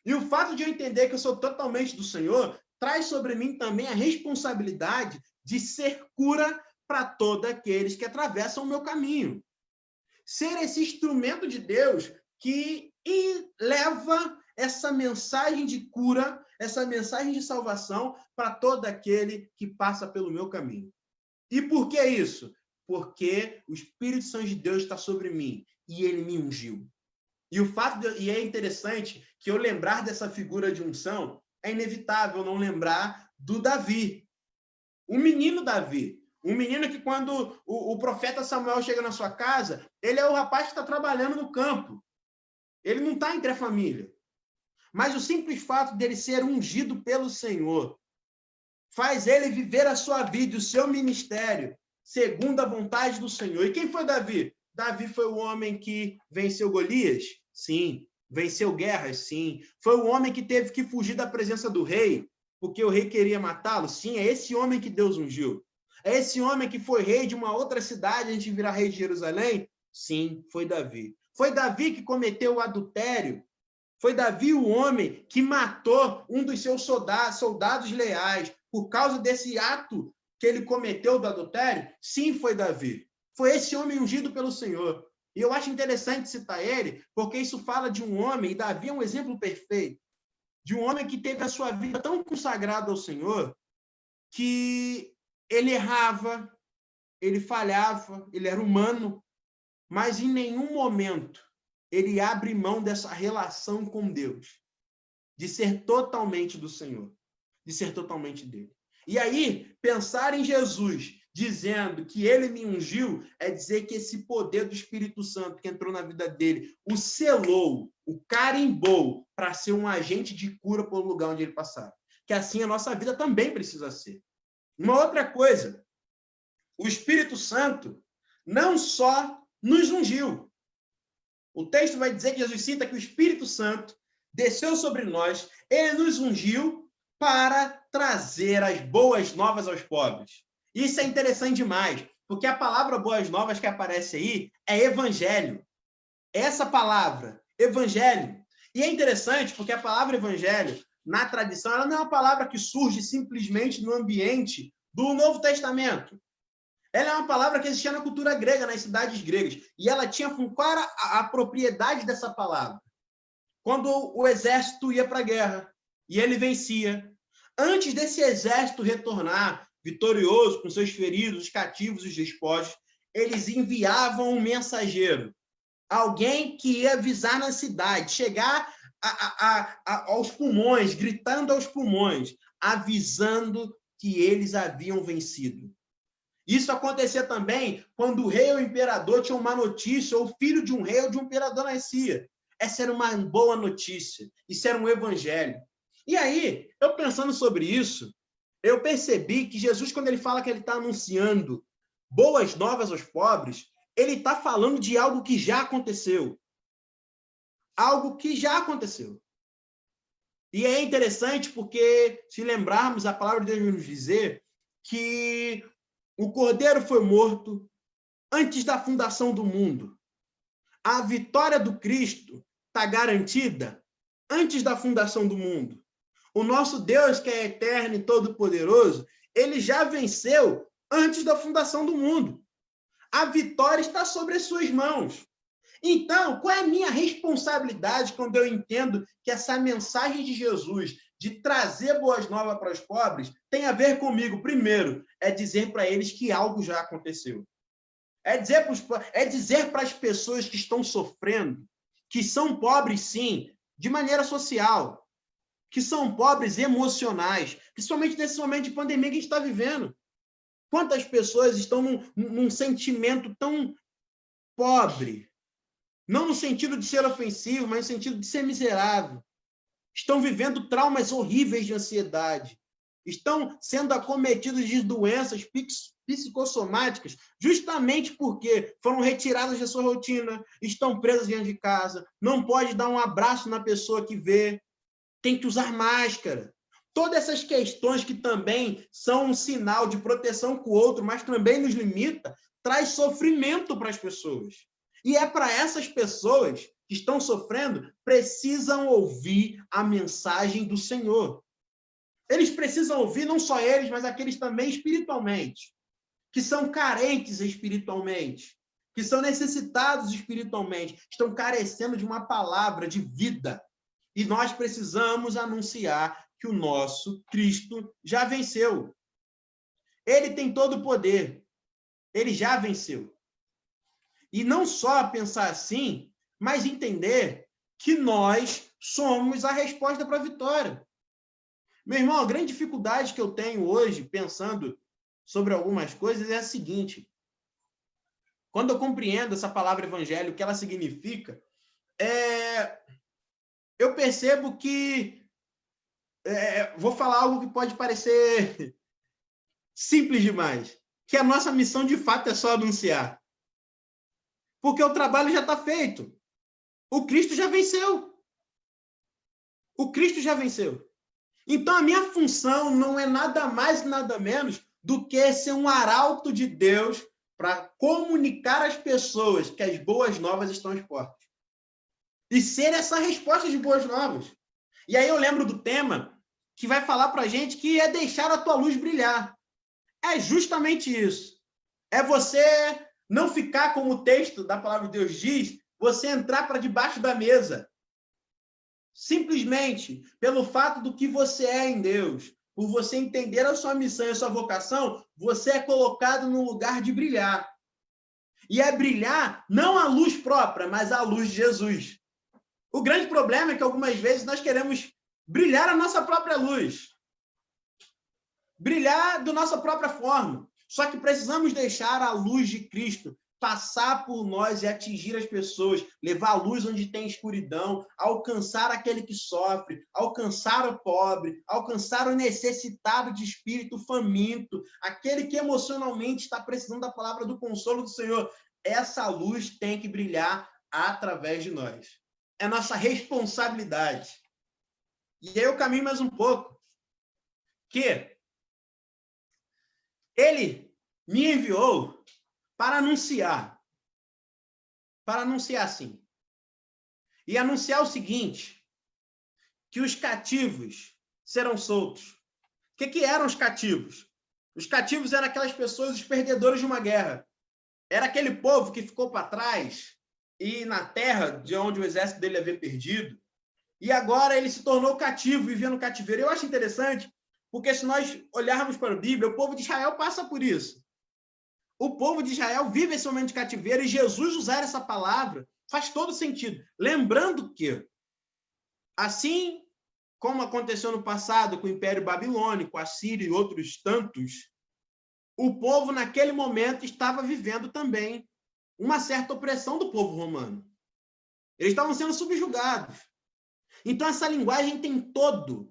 E o fato de eu entender que eu sou totalmente do Senhor traz sobre mim também a responsabilidade de ser cura para todos aqueles que atravessam o meu caminho. Ser esse instrumento de Deus que leva essa mensagem de cura, essa mensagem de salvação para todo aquele que passa pelo meu caminho. E por que isso? Porque o Espírito Santo de Deus está sobre mim e ele me ungiu. E é interessante que eu lembrar dessa figura de unção, é inevitável não lembrar do Davi. O menino Davi. Um menino que quando o profeta Samuel chega na sua casa, ele é o rapaz que está trabalhando no campo. Ele não está entre a família. Mas o simples fato dele ser ungido pelo Senhor faz ele viver a sua vida, o seu ministério, segundo a vontade do Senhor. E quem foi Davi? Davi foi o homem que venceu Golias? Sim. Venceu guerras? Sim. Foi o homem que teve que fugir da presença do rei, porque o rei queria matá-lo? Sim, é esse homem que Deus ungiu. É esse homem que foi rei de uma outra cidade antes de virar rei de Jerusalém? Sim, foi Davi. Foi Davi que cometeu o adultério. Foi Davi o homem que matou um dos seus soldados leais por causa desse ato que ele cometeu do adultério? Sim, foi Davi. Foi esse homem ungido pelo Senhor. E eu acho interessante citar ele, porque isso fala de um homem, e Davi é um exemplo perfeito, de um homem que teve a sua vida tão consagrada ao Senhor, que ele errava, ele falhava, ele era humano, mas em nenhum momento ele abre mão dessa relação com Deus, de ser totalmente do Senhor, de ser totalmente dele. E aí, pensar em Jesus dizendo que ele me ungiu é dizer que esse poder do Espírito Santo que entrou na vida dele o selou, o carimbou para ser um agente de cura pelo lugar onde ele passar. Que assim a nossa vida também precisa ser. Uma outra coisa, o Espírito Santo não só nos ungiu. O texto vai dizer que Jesus cita que o Espírito Santo desceu sobre nós, ele nos ungiu para trazer as boas novas aos pobres. Isso é interessante demais, porque a palavra boas novas que aparece aí é evangelho. Essa palavra, evangelho. E é interessante porque a palavra evangelho, na tradição, ela não é uma palavra que surge simplesmente no ambiente do Novo Testamento. Ela é uma palavra que existia na cultura grega, nas cidades gregas. E ela tinha... Qual era a propriedade dessa palavra? Quando o exército ia para a guerra e ele vencia, antes desse exército retornar vitorioso com seus feridos, os cativos e os despojos, eles enviavam um mensageiro, alguém que ia avisar na cidade, chegar aos pulmões, gritando aos pulmões, avisando que eles haviam vencido. Isso acontecia também quando o rei ou o imperador tinha uma notícia, ou o filho de um rei ou de um imperador nascia. Essa era uma boa notícia. Isso era um evangelho. E aí, eu pensando sobre isso, eu percebi que Jesus, quando ele fala que ele está anunciando boas novas aos pobres, ele está falando de algo que já aconteceu. Algo que já aconteceu. E é interessante porque, se lembrarmos, a palavra de Deus vai nos dizer que o Cordeiro foi morto antes da fundação do mundo. A vitória do Cristo está garantida antes da fundação do mundo. O nosso Deus, que é eterno e todo-poderoso, ele já venceu antes da fundação do mundo. A vitória está sobre as suas mãos. Então, qual é a minha responsabilidade quando eu entendo que essa mensagem de Jesus de trazer boas novas para os pobres tem a ver comigo? Primeiro, é dizer para eles que algo já aconteceu. É dizer para as pessoas que estão sofrendo, que são pobres, sim, de maneira social, que são pobres emocionais, principalmente nesse momento de pandemia que a gente está vivendo. Quantas pessoas estão num sentimento tão pobre, não no sentido de ser ofensivo, mas no sentido de ser miserável. Estão vivendo traumas horríveis de ansiedade. Estão sendo acometidos de doenças psicossomáticas justamente porque foram retiradas da sua rotina, estão presas dentro de casa, não pode dar um abraço na pessoa que vê, tem que usar máscara. Todas essas questões que também são um sinal de proteção com o outro, mas também nos limita, traz sofrimento para as pessoas. E é para essas pessoas que estão sofrendo, precisam ouvir a mensagem do Senhor. Eles precisam ouvir, não só eles, mas aqueles também espiritualmente, que são carentes espiritualmente, que são necessitados espiritualmente, estão carecendo de uma palavra de vida. E nós precisamos anunciar que o nosso Cristo já venceu. Ele tem todo o poder. Ele já venceu. E não só pensar assim, mas entender que nós somos a resposta para a vitória. Meu irmão, a grande dificuldade que eu tenho hoje, pensando sobre algumas coisas, é a seguinte. Quando eu compreendo essa palavra evangelho, o que ela significa, eu percebo que... vou falar algo que pode parecer simples demais, que a nossa missão, de fato, é só anunciar. Porque o trabalho já está feito. O Cristo já venceu. O Cristo já venceu. Então, a minha função não é nada mais, nada menos do que ser um arauto de Deus para comunicar às pessoas que as boas novas estão às portas. E ser essa resposta de boas novas. E aí eu lembro do tema que vai falar para a gente que é deixar a tua luz brilhar. É justamente isso. É você não ficar, como o texto da palavra de Deus diz, você entrar para debaixo da mesa. Simplesmente pelo fato do que você é em Deus, por você entender a sua missão e a sua vocação, você é colocado no lugar de brilhar. E é brilhar não a luz própria, mas a luz de Jesus. O grande problema é que algumas vezes nós queremos brilhar a nossa própria luz. Brilhar da nossa própria forma. Só que precisamos deixar a luz de Cristo passar por nós e atingir as pessoas, levar a luz onde tem escuridão, alcançar aquele que sofre, alcançar o pobre, alcançar o necessitado de espírito faminto, aquele que emocionalmente está precisando da palavra do consolo do Senhor. Essa luz tem que brilhar através de nós. É nossa responsabilidade. E aí eu caminho mais um pouco. Que ele me enviou para anunciar sim. E anunciar o seguinte, que os cativos serão soltos. O que eram os cativos? Os cativos eram aquelas pessoas, os perdedores de uma guerra. Era aquele povo que ficou para trás e na terra de onde o exército dele havia perdido. E agora ele se tornou cativo, vivia no cativeiro. Eu acho interessante, porque se nós olharmos para a Bíblia, o povo de Israel passa por isso. O povo de Israel vive esse momento de cativeiro e Jesus usar essa palavra faz todo sentido. Lembrando que, assim como aconteceu no passado com o Império Babilônico, a Síria e outros tantos, o povo naquele momento estava vivendo também uma certa opressão do povo romano. Eles estavam sendo subjugados. Então essa linguagem tem toda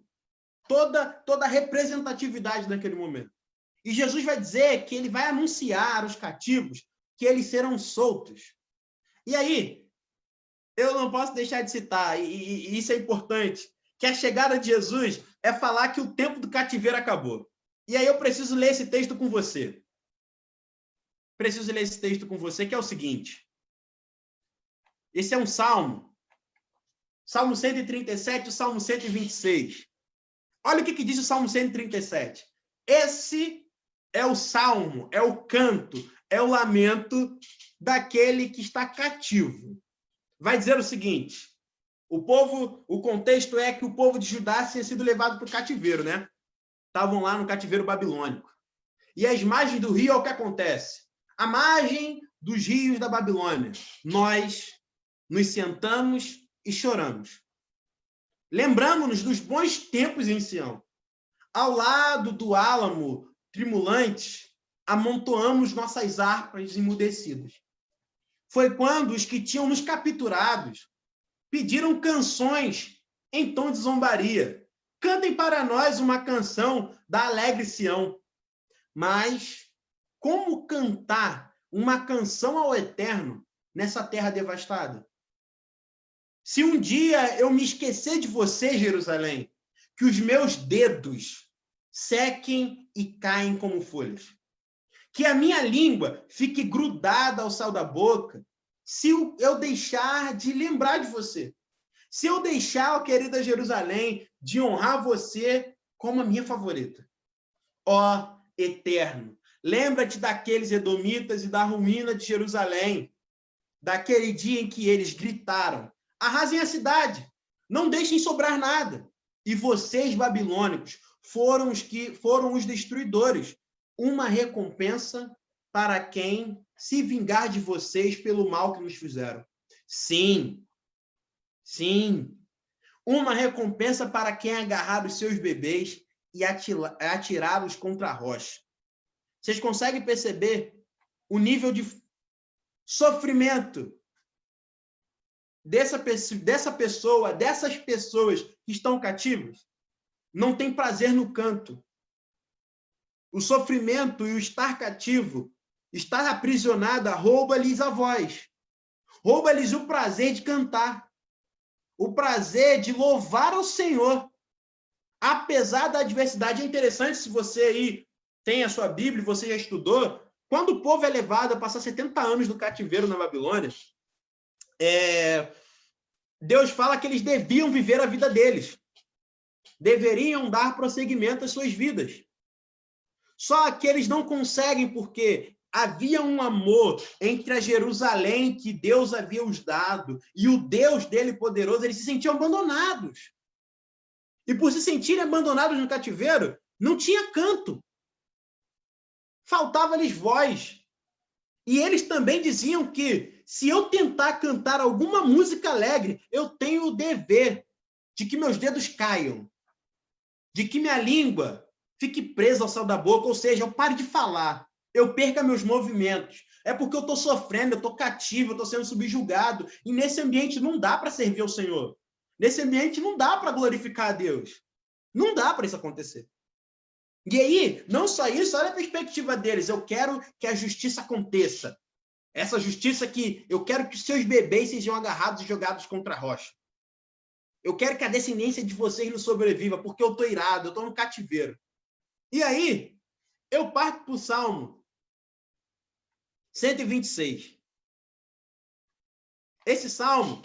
a representatividade naquele momento. E Jesus vai dizer que ele vai anunciar aos cativos que eles serão soltos. E aí, eu não posso deixar de citar, e isso é importante, que a chegada de Jesus é falar que o tempo do cativeiro acabou. E aí eu preciso ler esse texto com você. Preciso ler esse texto com você, que é o seguinte. Esse é um salmo. Salmo 137 e o Salmo 126. Olha o que diz o Salmo 137. Esse é o salmo, é o canto, é o lamento daquele que está cativo. Vai dizer o seguinte, o contexto é que o povo de Judá tinha sido levado para o cativeiro, né? Estavam lá no cativeiro babilônico. E às margens do rio, é o que acontece. À margem dos rios da Babilônia, nós nos sentamos e choramos. Lembramos-nos dos bons tempos em Sião. Ao lado do álamo tremulante, amontoamos nossas harpas emudecidas. Foi quando os que tinham nos capturados pediram canções em tom de zombaria. Cantem para nós uma canção da alegre Sião. Mas como cantar uma canção ao Eterno nessa terra devastada? Se um dia eu me esquecer de você, Jerusalém, que os meus dedos sequem e caem como folhas. Que a minha língua fique grudada ao sal da boca, se eu deixar de lembrar de você. Se eu deixar, ó querida Jerusalém, de honrar você como a minha favorita. Ó Eterno, lembra-te daqueles edomitas e da ruína de Jerusalém, daquele dia em que eles gritaram, arrasem a cidade, não deixem sobrar nada. E vocês, babilônicos, foram os destruidores. Uma recompensa para quem se vingar de vocês pelo mal que nos fizeram. Sim. Uma recompensa para quem agarrar os seus bebês e atirá-los contra a rocha. Vocês conseguem perceber o nível de sofrimento dessas pessoas que estão cativas? Não tem prazer no canto. O sofrimento e o estar cativo, estar aprisionado, rouba-lhes a voz. Rouba-lhes o prazer de cantar. O prazer de louvar ao Senhor. Apesar da adversidade. É interessante, se você aí tem a sua Bíblia, você já estudou, quando o povo é levado a passar 70 anos no cativeiro na Babilônia, Deus fala que eles deviam viver a vida deles. Deveriam dar prosseguimento às suas vidas. Só que eles não conseguem porque Havia um amor entre a Jerusalém que Deus havia os dado e o Deus dele poderoso. Eles se sentiam abandonados. E por se sentirem abandonados no cativeiro, não tinha canto. Faltava-lhes voz. E eles também diziam que, se eu tentar cantar alguma música alegre, eu tenho o dever de que meus dedos caiam, de que minha língua fique presa ao céu da boca, ou seja, eu pare de falar, eu perca meus movimentos. É porque eu estou sofrendo, eu estou cativo, eu estou sendo subjugado. E nesse ambiente não dá para servir ao Senhor. Nesse ambiente não dá para glorificar a Deus. Não dá para isso acontecer. E aí, não só isso, olha a perspectiva deles. Eu quero que a justiça aconteça. Essa justiça que eu quero que os seus bebês sejam agarrados e jogados contra a rocha. Eu quero que a descendência de vocês não sobreviva, porque eu estou irado, eu estou no cativeiro. E aí, eu parto para o Salmo 126. Esse salmo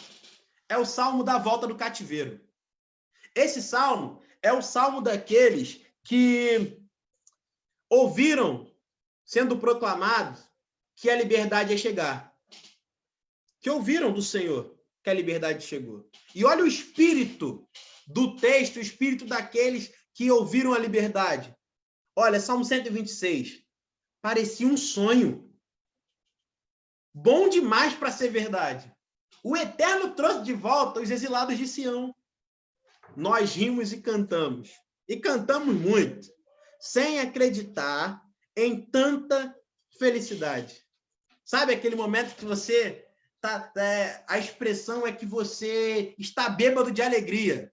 é o salmo da volta do cativeiro. Esse salmo é o salmo daqueles que ouviram, sendo proclamados, que a liberdade ia chegar. Que ouviram do Senhor que a liberdade chegou. E olha o espírito do texto, o espírito daqueles que ouviram a liberdade. Olha, Salmo 126. Parecia um sonho. Bom demais para ser verdade. O Eterno trouxe de volta os exilados de Sião. Nós rimos e cantamos. E cantamos muito, sem acreditar em tanta felicidade. Sabe aquele momento que você a expressão é que você está bêbado de alegria.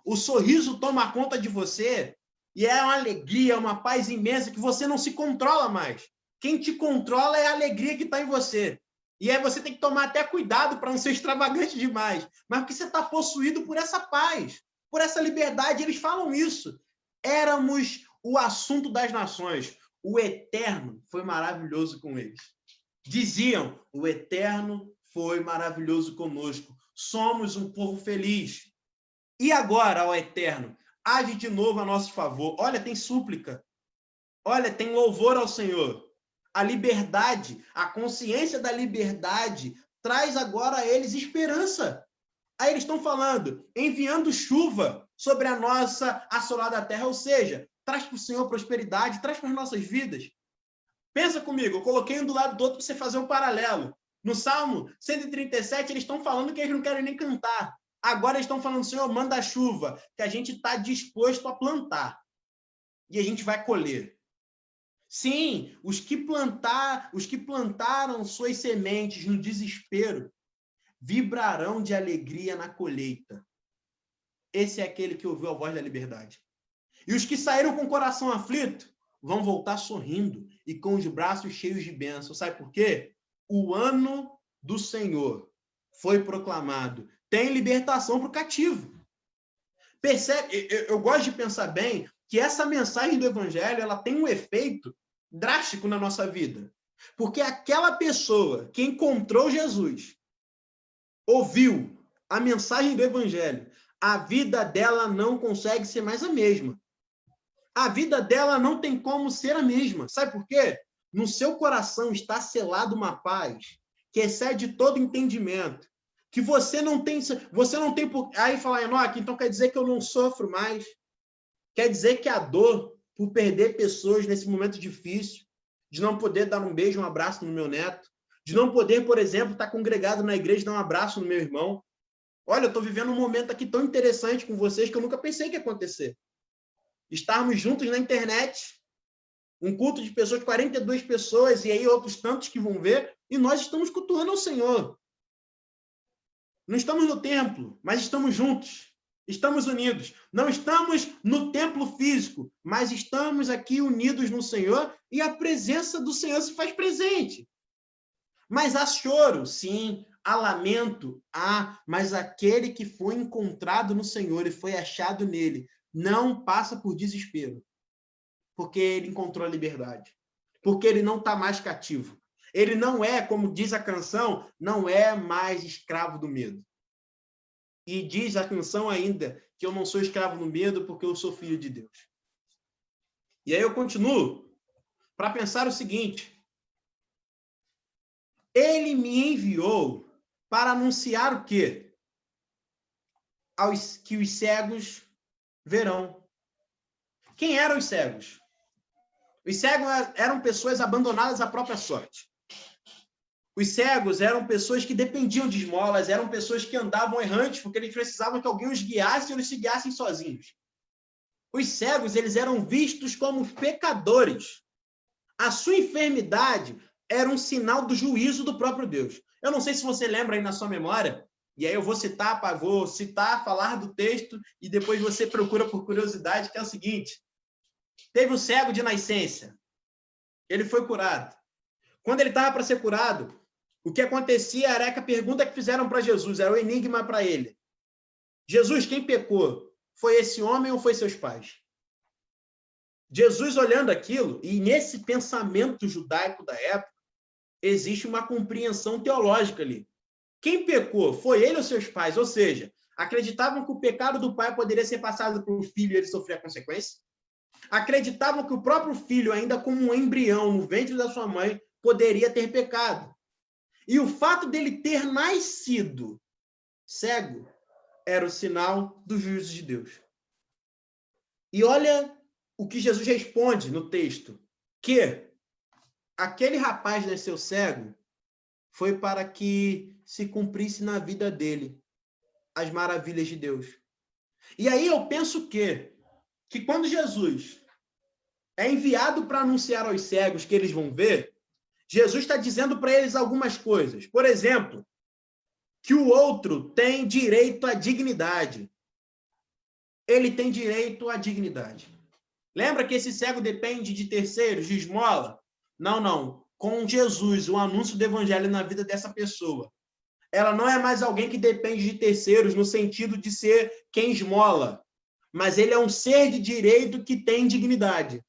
O sorriso toma conta de você e é uma alegria, uma paz imensa que você não se controla mais. Quem te controla é a alegria que está em você. E aí você tem que tomar até cuidado para não ser extravagante demais. Mas porque você está possuído por essa paz, por essa liberdade. Eles falam isso. Éramos o assunto das nações. O Eterno foi maravilhoso com eles. Diziam, o Eterno foi maravilhoso conosco. Somos um povo feliz. E agora, ó Eterno, age de novo a nosso favor. Olha, tem súplica. Olha, tem louvor ao Senhor. A liberdade, a consciência da liberdade traz agora a eles esperança. Aí eles estão falando, enviando chuva sobre a nossa assolada terra, ou seja, traz para o Senhor prosperidade, traz para as nossas vidas. Pensa comigo, eu coloquei um do lado do outro para você fazer um paralelo. No Salmo 137, eles estão falando que eles não querem nem cantar. Agora eles estão falando, Senhor, manda a chuva, que a gente está disposto a plantar. E a gente vai colher. Sim, os que plantaram suas sementes no desespero vibrarão de alegria na colheita. Esse é aquele que ouviu a voz da liberdade. E os que saíram com o coração aflito vão voltar sorrindo e com os braços cheios de bênção. Sabe por quê? O ano do Senhor foi proclamado. Tem libertação para o cativo. Percebe? Eu gosto de pensar bem que essa mensagem do Evangelho ela tem um efeito drástico na nossa vida. Porque aquela pessoa que encontrou Jesus, ouviu a mensagem do Evangelho, a vida dela não consegue ser mais a mesma. A vida dela não tem como ser a mesma. Sabe por quê? No seu coração está selada uma paz que excede todo entendimento. Que você não tem por... Aí fala, Enoque, então quer dizer que eu não sofro mais. Quer dizer que a dor por perder pessoas nesse momento difícil, de não poder dar um beijo, um abraço no meu neto, de não poder, por exemplo, estar congregado na igreja e dar um abraço no meu irmão. Olha, eu estou vivendo um momento aqui tão interessante com vocês que eu nunca pensei que ia acontecer. Estarmos juntos na internet, um culto de pessoas, 42 pessoas, e aí outros tantos que vão ver, e nós estamos cultuando ao Senhor. Não estamos no templo, mas estamos juntos. Estamos unidos. Não estamos no templo físico, mas estamos aqui unidos no Senhor e a presença do Senhor se faz presente. Mas há choro, sim, há lamento, mas aquele que foi encontrado no Senhor e foi achado nele não passa por desespero, porque ele encontrou a liberdade, porque ele não está mais cativo. Ele não é, como diz a canção, não é mais escravo do medo. E diz a canção ainda que eu não sou escravo do medo porque eu sou filho de Deus. E aí eu continuo para pensar o seguinte, Ele me enviou para anunciar o quê? Que os cegos verão. Quem eram os cegos? Os cegos eram pessoas abandonadas à própria sorte. Os cegos eram pessoas que dependiam de esmolas, eram pessoas que andavam errantes, porque eles precisavam que alguém os guiasse e eles se guiassem sozinhos. Os cegos, eles eram vistos como pecadores. A sua enfermidade era um sinal do juízo do próprio Deus. Eu não sei se você lembra aí na sua memória, e aí eu vou citar, falar do texto, e depois você procura por curiosidade, que é o seguinte. Teve um cego de nascença. Ele foi curado. Quando ele estava para ser curado, o que acontecia era que a pergunta que fizeram para Jesus era o enigma para ele. Jesus, quem pecou? Foi esse homem ou foi seus pais? Jesus olhando aquilo, e nesse pensamento judaico da época, existe uma compreensão teológica ali. Quem pecou? Foi ele ou seus pais? Ou seja, acreditavam que o pecado do pai poderia ser passado para o filho e ele sofrer a consequência? Acreditavam que o próprio filho, ainda como um embrião no ventre da sua mãe, poderia ter pecado. E o fato dele ter nascido cego era o sinal do juízo de Deus. E olha o que Jesus responde no texto, que aquele rapaz nasceu cego foi para que se cumprisse na vida dele as maravilhas de Deus. E aí eu penso que quando Jesus é enviado para anunciar aos cegos que eles vão ver, Jesus está dizendo para eles algumas coisas. Por exemplo, que o outro tem direito à dignidade. Ele tem direito à dignidade. Lembra que esse cego depende de terceiros, de esmola? Não. Com Jesus, o anúncio do evangelho na vida dessa pessoa, ela não é mais alguém que depende de terceiros no sentido de ser quem esmola, mas ele é um ser de direito que tem dignidade.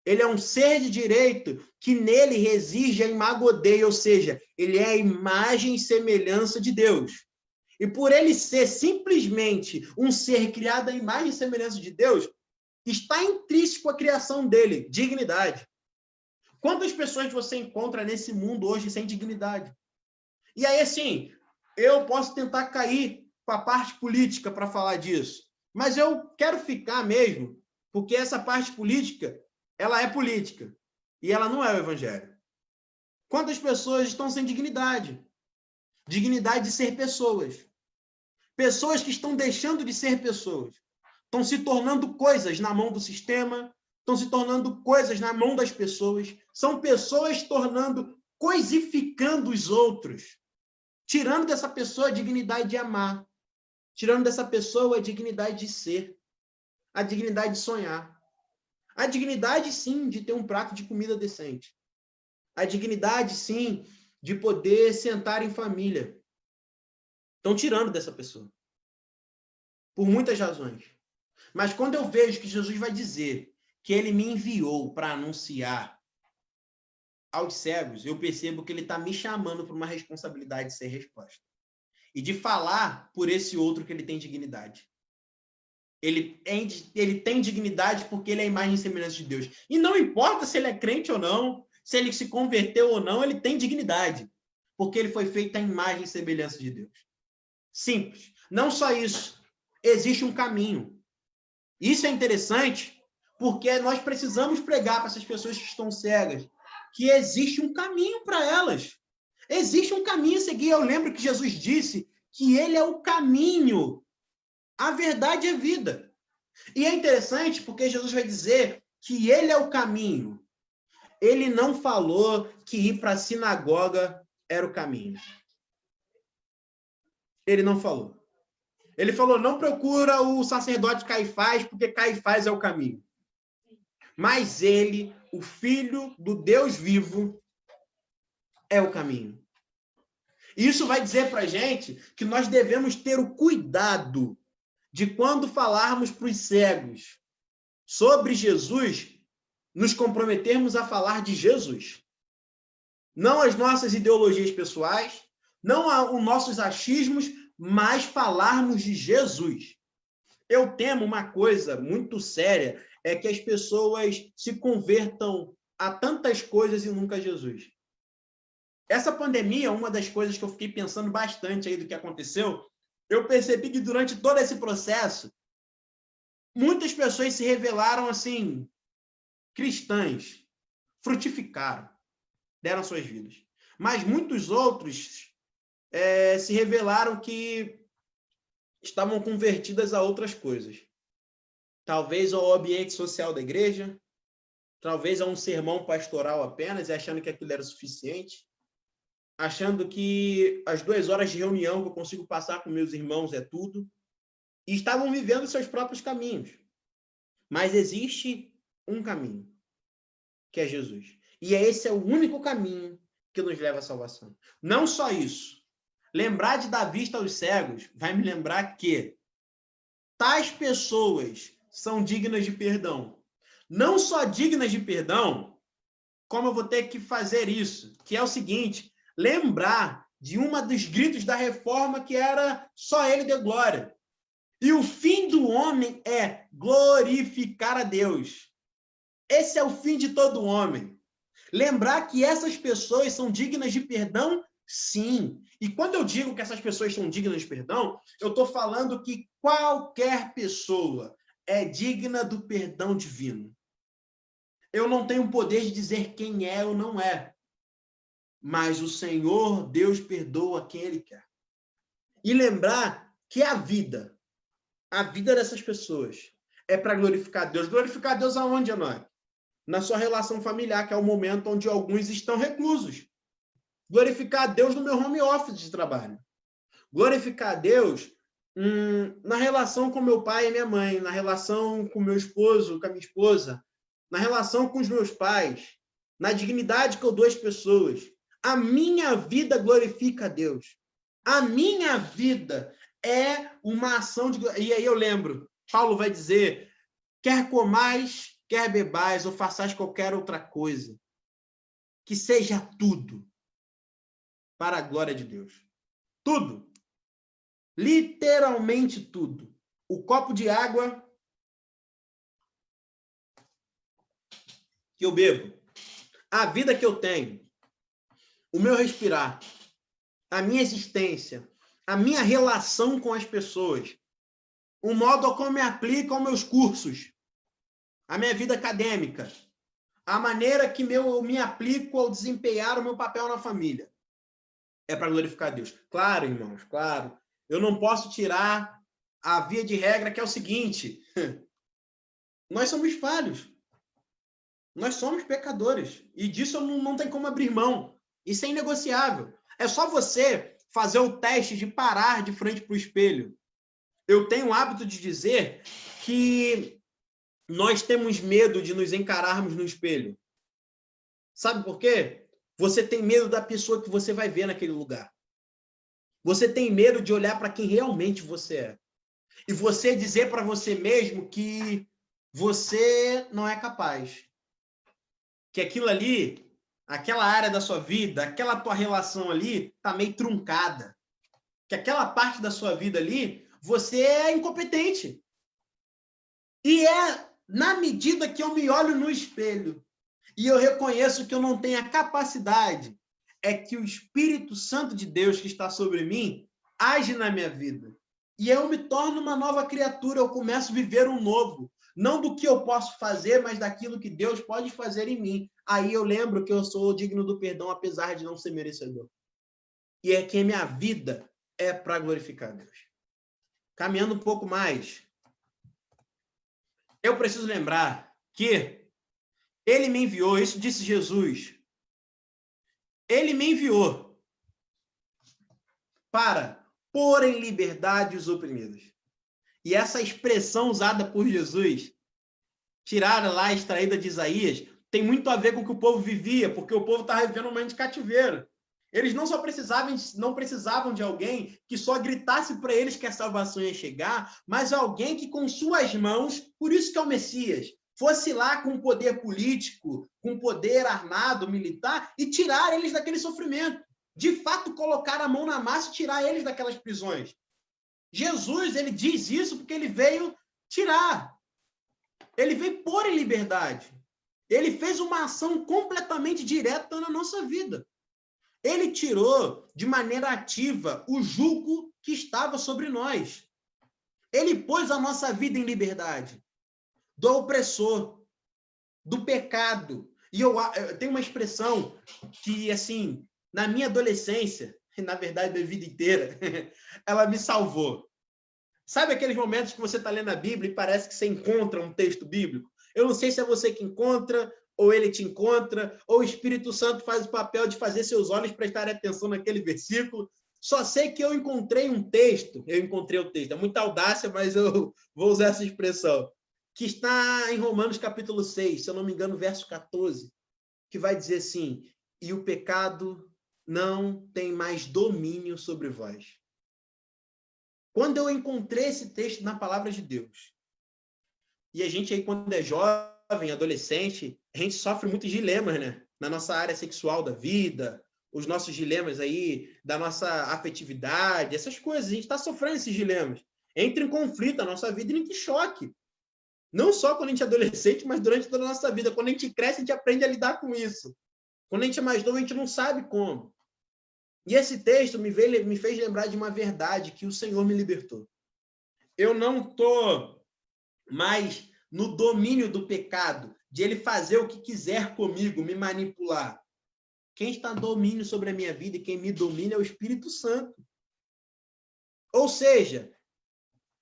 Ele é um ser de direito que nele reside a imago Dei, ou seja, ele é a imagem e semelhança de Deus. E por ele ser simplesmente um ser criado à imagem e semelhança de Deus, está intrínseco a criação dele, dignidade. Quantas pessoas você encontra nesse mundo hoje sem dignidade? E aí, assim, eu posso tentar cair com a parte política para falar disso, mas eu quero ficar mesmo, porque essa parte política, ela é política, e ela não é o evangelho. Quantas pessoas estão sem dignidade? Dignidade de ser pessoas. Pessoas que estão deixando de ser pessoas. Estão se tornando coisas na mão do sistema, estão se tornando coisas na mão das pessoas. São pessoas coisificando os outros. Tirando dessa pessoa a dignidade de amar. Tirando dessa pessoa a dignidade de ser. A dignidade de sonhar. A dignidade, sim, de ter um prato de comida decente. A dignidade, sim, de poder sentar em família. Estão tirando dessa pessoa. Por muitas razões. Mas quando eu vejo que Jesus vai dizer que ele me enviou para anunciar aos cegos, eu percebo que ele está me chamando para uma responsabilidade de ser resposta. E de falar por esse outro que ele tem dignidade. Ele tem dignidade porque ele é a imagem e semelhança de Deus. E não importa se ele é crente ou não, se ele se converteu ou não, ele tem dignidade. Porque ele foi feito à imagem e semelhança de Deus. Simples. Não só isso. Existe um caminho. Isso é interessante porque nós precisamos pregar para essas pessoas que estão cegas que existe um caminho para elas. Existe um caminho a seguir. Eu lembro que Jesus disse que ele é o caminho, a verdade e a vida. E é interessante porque Jesus vai dizer que ele é o caminho. Ele não falou que ir para a sinagoga era o caminho. Ele não falou. Ele falou, não procura o sacerdote Caifás, porque Caifás é o caminho. Mas ele, o Filho do Deus vivo, é o caminho. Isso vai dizer para a gente que nós devemos ter o cuidado de quando falarmos para os cegos sobre Jesus, nos comprometermos a falar de Jesus. Não as nossas ideologias pessoais, não os nossos achismos, mas falarmos de Jesus. Eu temo uma coisa muito séria, é que as pessoas se convertam a tantas coisas e nunca a Jesus. Essa pandemia, uma das coisas que eu fiquei pensando bastante aí do que aconteceu, eu percebi que durante todo esse processo, muitas pessoas se revelaram, assim, cristãs, frutificaram, deram suas vidas. Mas muitos outros se revelaram que estavam convertidas a outras coisas. Talvez ao ambiente social da igreja, talvez a um sermão pastoral apenas, e achando que aquilo era suficiente, achando que as 2 horas de reunião que eu consigo passar com meus irmãos é tudo, e estavam vivendo seus próprios caminhos. Mas existe um caminho, que é Jesus. E esse é o único caminho que nos leva à salvação. Não só isso. Lembrar de dar vista aos cegos vai me lembrar que tais pessoas são dignas de perdão. Não só dignas de perdão, como eu vou ter que fazer isso, que é o seguinte, lembrar de uma dos gritos da reforma que era só ele dê glória. E o fim do homem é glorificar a Deus. Esse é o fim de todo homem. Lembrar que essas pessoas são dignas de perdão, sim. E quando eu digo que essas pessoas são dignas de perdão, eu estou falando que qualquer pessoa é digna do perdão divino. Eu não tenho o poder de dizer quem é ou não é. Mas o Senhor, Deus, perdoa quem Ele quer. E lembrar que a vida dessas pessoas é para glorificar Deus. Glorificar Deus aonde, Enoque? Na sua relação familiar, que é o momento onde alguns estão reclusos. Glorificar Deus no meu home office de trabalho. Glorificar Deus na relação com meu pai e minha mãe, na relação com meu esposo, com a minha esposa, na relação com os meus pais, na dignidade que eu dou às pessoas. A minha vida glorifica a Deus. A minha vida é uma ação de... E aí eu lembro, Paulo vai dizer, quer comais, quer bebais, ou façais qualquer outra coisa, que seja tudo para a glória de Deus. Tudo. Literalmente tudo. O copo de água que eu bebo, a vida que eu tenho, o meu respirar, a minha existência, a minha relação com as pessoas, o modo como me aplico aos meus cursos, a minha vida acadêmica, a maneira que eu me aplico ao desempenhar o meu papel na família. É para glorificar Deus. Claro, irmãos, claro. Eu não posso tirar a via de regra, que é o seguinte. Nós somos falhos. Nós somos pecadores. E disso não tem como abrir mão. Isso é inegociável. É só você fazer o teste de parar de frente para o espelho. Eu tenho o hábito de dizer que nós temos medo de nos encararmos no espelho. Sabe por quê? Você tem medo da pessoa que você vai ver naquele lugar. Você tem medo de olhar para quem realmente você é. E você dizer para você mesmo que você não é capaz. Que aquilo ali, aquela área da sua vida, aquela tua relação ali, está meio truncada. Que aquela parte da sua vida ali, você é incompetente. E é na medida que eu me olho no espelho e eu reconheço que eu não tenho a capacidade, é que o Espírito Santo de Deus que está sobre mim age na minha vida. E eu me torno uma nova criatura, eu começo a viver um novo. Não do que eu posso fazer, mas daquilo que Deus pode fazer em mim. Aí eu lembro que eu sou digno do perdão, apesar de não ser merecedor. E é que a minha vida é para glorificar Deus. Caminhando um pouco mais, eu preciso lembrar que Ele me enviou, isso disse Jesus, Ele me enviou para pôr em liberdade os oprimidos. E essa expressão usada por Jesus, tirada lá, extraída de Isaías, tem muito a ver com o que o povo vivia, porque o povo estava vivendo um momento de cativeiro. Eles não precisavam de alguém que só gritasse para eles que a salvação ia chegar, mas alguém que com suas mãos, por isso que é o Messias, fosse lá com poder político, com poder armado, militar, e tirar eles daquele sofrimento. De fato, colocar a mão na massa e tirar eles daquelas prisões. Jesus, ele diz isso porque ele veio tirar. Ele veio pôr em liberdade. Ele fez uma ação completamente direta na nossa vida. Ele tirou de maneira ativa o jugo que estava sobre nós. Ele pôs a nossa vida em liberdade do opressor, do pecado. E eu tenho uma expressão que, assim, na minha adolescência, na verdade, da vida inteira, ela me salvou. Sabe aqueles momentos que você está lendo a Bíblia e parece que você encontra um texto bíblico? Eu não sei se é você que encontra, ou ele te encontra, ou o Espírito Santo faz o papel de fazer seus olhos prestarem atenção naquele versículo. Só sei que eu encontrei um texto, é muita audácia, mas eu vou usar essa expressão, que está em Romanos capítulo 6, se eu não me engano, verso 14, que vai dizer assim: e o pecado não tem mais domínio sobre vós. Quando eu encontrei esse texto na palavra de Deus, e a gente aí, quando é jovem, adolescente, a gente sofre muitos dilemas, né? Na nossa área sexual da vida, os nossos dilemas aí da nossa afetividade, essas coisas, a gente está sofrendo esses dilemas. Entra em conflito a nossa vida e entra em choque. Não só quando a gente é adolescente, mas durante toda a nossa vida. Quando a gente cresce, a gente aprende a lidar com isso. Quando a gente é mais novo, a gente não sabe como. E esse texto me fez lembrar de uma verdade, que o Senhor me libertou. Eu não estou mais no domínio do pecado, de ele fazer o que quiser comigo, me manipular. Quem está no domínio sobre a minha vida e quem me domina é o Espírito Santo. Ou seja,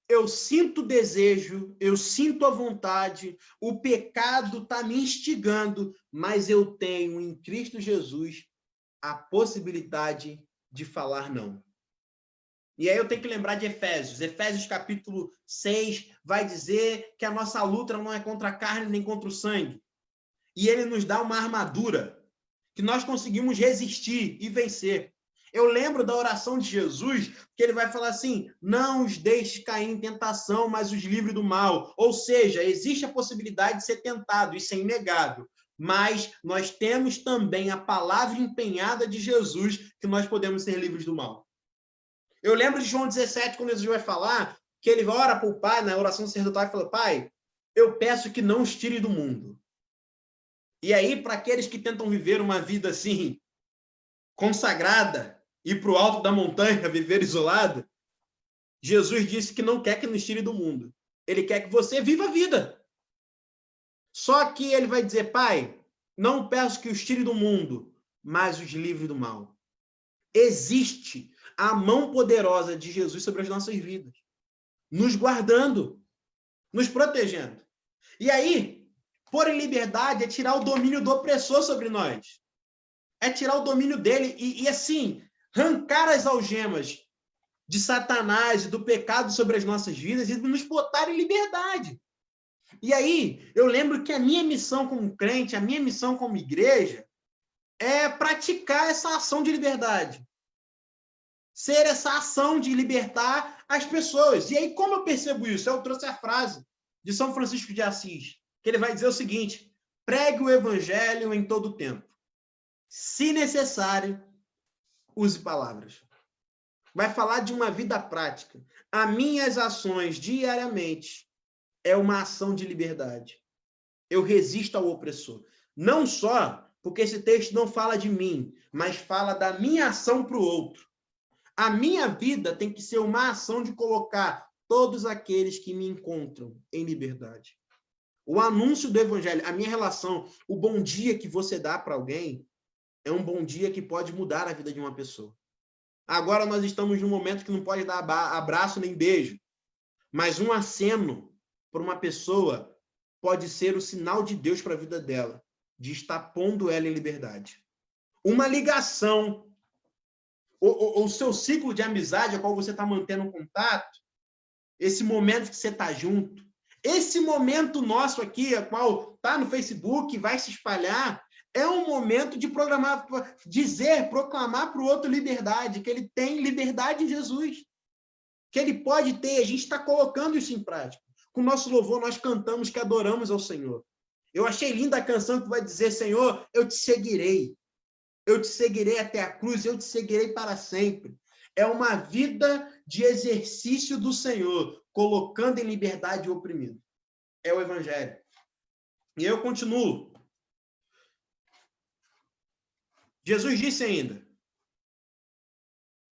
eu sinto desejo, eu sinto a vontade, o pecado está me instigando, mas eu tenho em Cristo Jesus a possibilidade de falar não. E aí eu tenho que lembrar de Efésios. Efésios capítulo 6 vai dizer que a nossa luta não é contra a carne nem contra o sangue. E ele nos dá uma armadura que nós conseguimos resistir e vencer. Eu lembro da oração de Jesus, que ele vai falar assim: não os deixe cair em tentação, mas os livre do mal. Ou seja, existe a possibilidade de ser tentado, isso é inegável. Mas nós temos também a palavra empenhada de Jesus, que nós podemos ser livres do mal. Eu lembro de João 17, quando Jesus vai falar, que ele ora para o Pai, na oração sacerdotal, e fala: Pai, eu peço que não os tire do mundo. E aí, para aqueles que tentam viver uma vida assim, consagrada, ir para o alto da montanha, viver isolado, Jesus disse que não quer que nos tire do mundo. Ele quer que você viva a vida. Só que ele vai dizer: Pai, não peço que os tire do mundo, mas os livre do mal. Existe a mão poderosa de Jesus sobre as nossas vidas, nos guardando, nos protegendo. E aí, pôr em liberdade é tirar o domínio do opressor sobre nós. É tirar o domínio dele e assim, arrancar as algemas de Satanás e do pecado sobre as nossas vidas e nos botar em liberdade. E aí, eu lembro que a minha missão como crente, a minha missão como igreja, é praticar essa ação de liberdade. Ser essa ação de libertar as pessoas. E aí, como eu percebo isso? Eu trouxe a frase de São Francisco de Assis, que ele vai dizer o seguinte: pregue o evangelho em todo o tempo. Se necessário, use palavras. Vai falar de uma vida prática. As minhas ações diariamente é uma ação de liberdade. Eu resisto ao opressor. Não só porque esse texto não fala de mim, mas fala da minha ação para o outro. A minha vida tem que ser uma ação de colocar todos aqueles que me encontram em liberdade. O anúncio do evangelho, a minha relação, o bom dia que você dá para alguém, é um bom dia que pode mudar a vida de uma pessoa. Agora nós estamos num momento que não pode dar abraço nem beijo, mas um aceno para uma pessoa pode ser o sinal de Deus para a vida dela, de estar pondo ela em liberdade. Uma ligação, o seu ciclo de amizade, a qual você está mantendo contato, esse momento que você está junto, esse momento nosso aqui, a qual está no Facebook, vai se espalhar, é um momento de proclamar para o outro liberdade, que ele tem liberdade em Jesus, que ele pode ter. A gente está colocando isso em prática. Com o nosso louvor, nós cantamos que adoramos ao Senhor. Eu achei linda a canção que vai dizer: Senhor, eu te seguirei. Eu te seguirei até a cruz, eu te seguirei para sempre. É uma vida de exercício do Senhor, colocando em liberdade o oprimido. É o Evangelho. E eu continuo. Jesus disse ainda: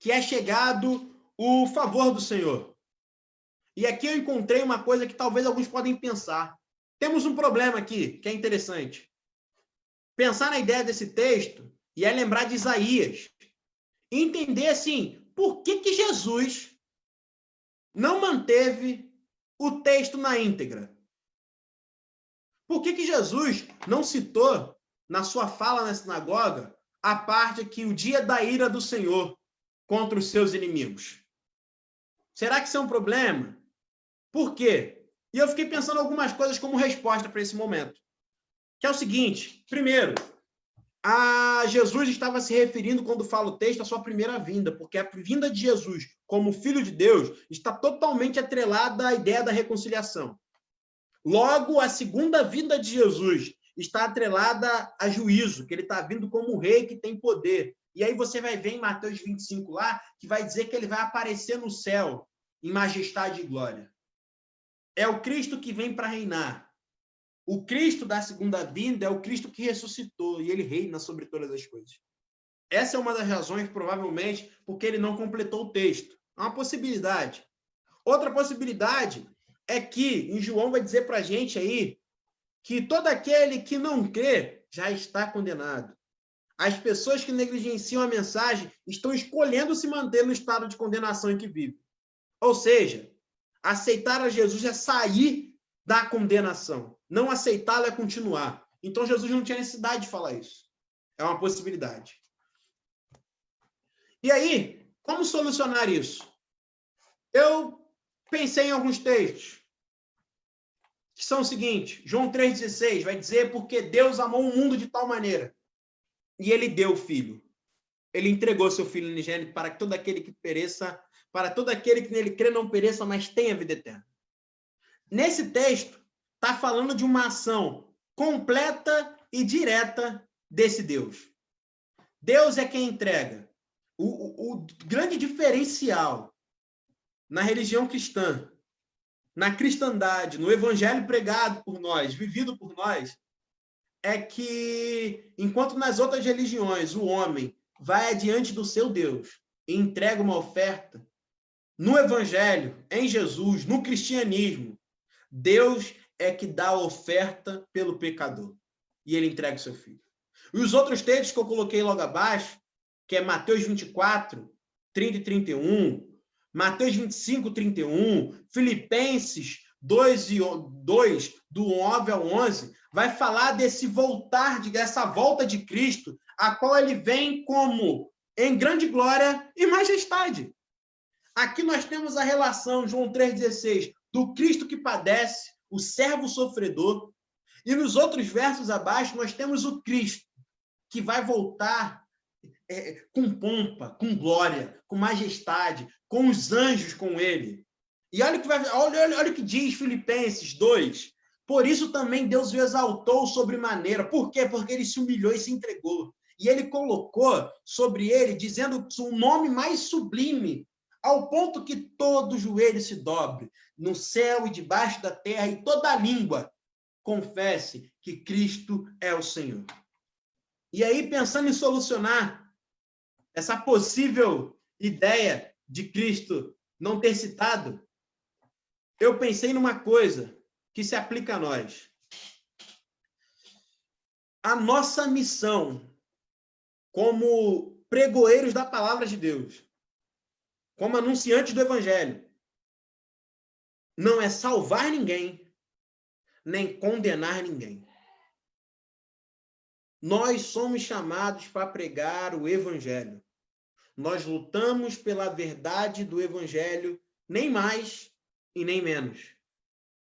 que é chegado o favor do Senhor. E aqui eu encontrei uma coisa que talvez alguns podem pensar. Temos um problema aqui, que é interessante. Pensar na ideia desse texto e é lembrar de Isaías. E entender, assim, por que Jesus não manteve o texto na íntegra? Por que Jesus não citou, na sua fala na sinagoga, a parte que o dia da ira do Senhor contra os seus inimigos? Será que isso é um problema? Por quê? E eu fiquei pensando algumas coisas como resposta para esse momento. Que é o seguinte, primeiro, Jesus estava se referindo, quando fala o texto, à sua primeira vinda, porque a vinda de Jesus como Filho de Deus está totalmente atrelada à ideia da reconciliação. Logo, a segunda vinda de Jesus está atrelada a juízo, que ele está vindo como rei que tem poder. E aí você vai ver em Mateus 25 lá, que vai dizer que ele vai aparecer no céu, em majestade e glória. É o Cristo que vem para reinar. O Cristo da segunda vinda é o Cristo que ressuscitou e ele reina sobre todas as coisas. Essa é uma das razões, provavelmente, porque ele não completou o texto. É uma possibilidade. Outra possibilidade é que, em João vai dizer para a gente aí, que todo aquele que não crê já está condenado. As pessoas que negligenciam a mensagem estão escolhendo se manter no estado de condenação em que vivem. Ou seja, aceitar a Jesus é sair da condenação. Não aceitá-lo é continuar. Então, Jesus não tinha necessidade de falar isso. É uma possibilidade. E aí, como solucionar isso? Eu pensei em alguns textos, que são o seguinte, João 3,16 vai dizer, porque Deus amou o mundo de tal maneira, e ele deu o Filho. Ele entregou seu Filho unigênito para que todo aquele que pereça, para todo aquele que nele crê não pereça, mas tenha vida eterna. Nesse texto, está falando de uma ação completa e direta desse Deus. Deus é quem entrega. O grande diferencial na religião cristã, na cristandade, no evangelho pregado por nós, vivido por nós, é que, enquanto nas outras religiões o homem vai adiante do seu Deus e entrega uma oferta, no evangelho, em Jesus, no cristianismo, Deus é que dá a oferta pelo pecador. E ele entrega o seu filho. E os outros textos que eu coloquei logo abaixo, que é Mateus 24, 30 e 31, Mateus 25, 31, Filipenses 2, do 9 ao 11, vai falar desse dessa volta de Cristo, a qual ele vem como em grande glória e majestade. Aqui nós temos a relação, João 3,16, do Cristo que padece, o servo sofredor. E nos outros versos abaixo, nós temos o Cristo, que vai voltar com pompa, com glória, com majestade, com os anjos com ele. E olha o que diz Filipenses 2. Por isso também Deus o exaltou sobremaneira. Por quê? Porque ele se humilhou e se entregou. E ele colocou sobre ele, dizendo um nome mais sublime, ao ponto que todo joelho se dobre, no céu e debaixo da terra, e toda língua confesse que Cristo é o Senhor. E aí, pensando em solucionar essa possível ideia de Cristo não ter citado, eu pensei numa coisa que se aplica a nós. A nossa missão como pregoeiros da palavra de Deus, como anunciantes do Evangelho, não é salvar ninguém, nem condenar ninguém. Nós somos chamados para pregar o Evangelho. Nós lutamos pela verdade do Evangelho, nem mais e nem menos.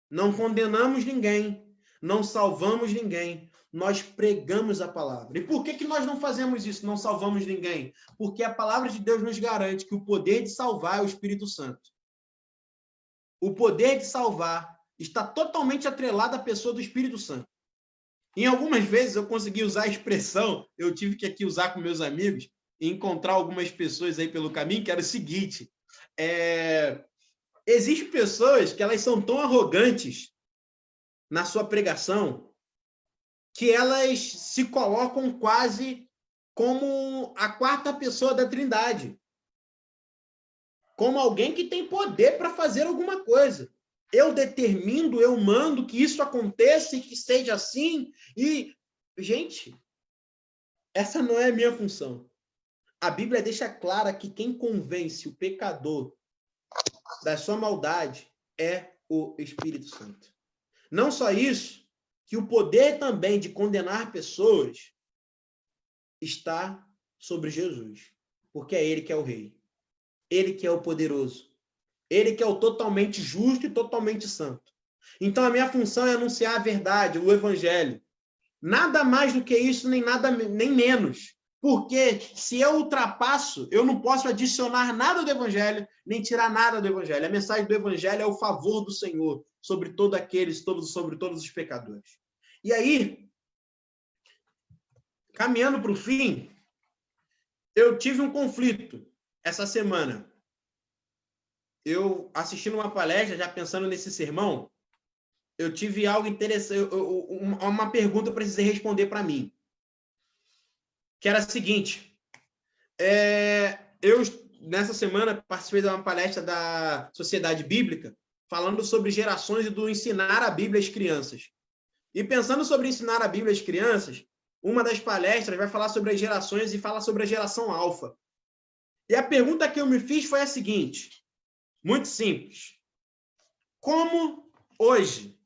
Não condenamos ninguém, não salvamos ninguém, nós pregamos a palavra. E por que nós não fazemos isso, não salvamos ninguém? Porque a palavra de Deus nos garante que o poder de salvar é o Espírito Santo. O poder de salvar está totalmente atrelado à pessoa do Espírito Santo. Em algumas vezes eu consegui usar a expressão, eu tive que aqui usar com meus amigos, e encontrar algumas pessoas aí pelo caminho, que era o seguinte, existem pessoas que elas são tão arrogantes na sua pregação, que elas se colocam quase como a quarta pessoa da Trindade. como alguém que tem poder para fazer alguma coisa. Eu determino, eu mando que isso aconteça e que seja assim. E, gente, essa não é a minha função. A Bíblia deixa clara que quem convence o pecador da sua maldade é o Espírito Santo. Não só isso, que o poder também de condenar pessoas está sobre Jesus, porque é ele que é o rei, ele que é o poderoso, ele que é o totalmente justo e totalmente santo. Então a minha função é anunciar a verdade, o evangelho. Nada mais do que isso, nem menos. Porque se eu ultrapasso, eu não posso adicionar nada do evangelho, nem tirar nada do evangelho. A mensagem do evangelho é o favor do Senhor sobre todos aqueles, sobre todos os pecadores. E aí, caminhando para o fim, eu tive um conflito essa semana. Eu assistindo uma palestra, já pensando nesse sermão, eu tive algo interessante, uma pergunta eu precisei responder para mim. Que era a seguinte, eu, nessa semana, participei de uma palestra da Sociedade Bíblica, falando sobre gerações e do ensinar a Bíblia às crianças. E pensando sobre ensinar a Bíblia às crianças, uma das palestras vai falar sobre as gerações e fala sobre a geração alfa. E a pergunta que eu me fiz foi a seguinte, muito simples. Como hoje,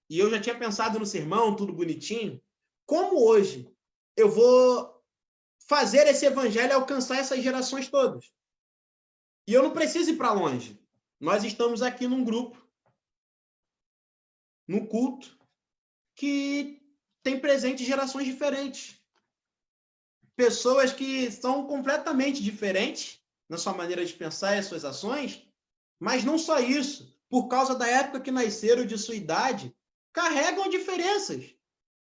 e eu já tinha pensado no sermão, tudo bonitinho, como hoje eu vou fazer esse evangelho alcançar essas gerações todas? E eu não preciso ir para longe. Nós estamos aqui num grupo, num culto, que tem presente gerações diferentes. Pessoas que são completamente diferentes na sua maneira de pensar e as suas ações, mas não só isso. Por causa da época que nasceram, de sua idade, carregam diferenças.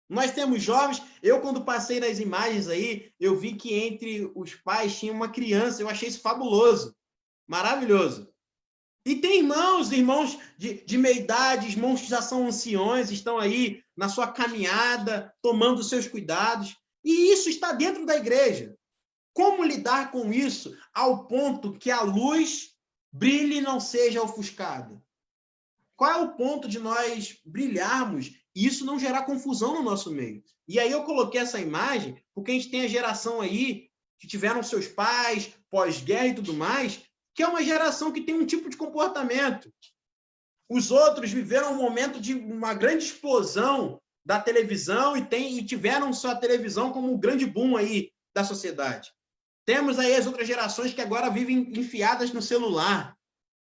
Nós temos jovens, eu quando passei nas imagens aí, eu vi que entre os pais tinha uma criança, eu achei isso fabuloso, maravilhoso. E tem irmãos de meia idade, irmãos que já são anciões, estão aí na sua caminhada, tomando os seus cuidados, e isso está dentro da igreja. Como lidar com isso ao ponto que a luz brilhe e não seja ofuscada? Qual é o ponto de nós brilharmos e isso não gerar confusão no nosso meio? E aí eu coloquei essa imagem porque a gente tem a geração aí que tiveram seus pais, pós-guerra e tudo mais, que é uma geração que tem um tipo de comportamento. Os outros viveram um momento de uma grande explosão da televisão e tiveram sua televisão como um grande boom aí da sociedade. Temos aí as outras gerações que agora vivem enfiadas no celular.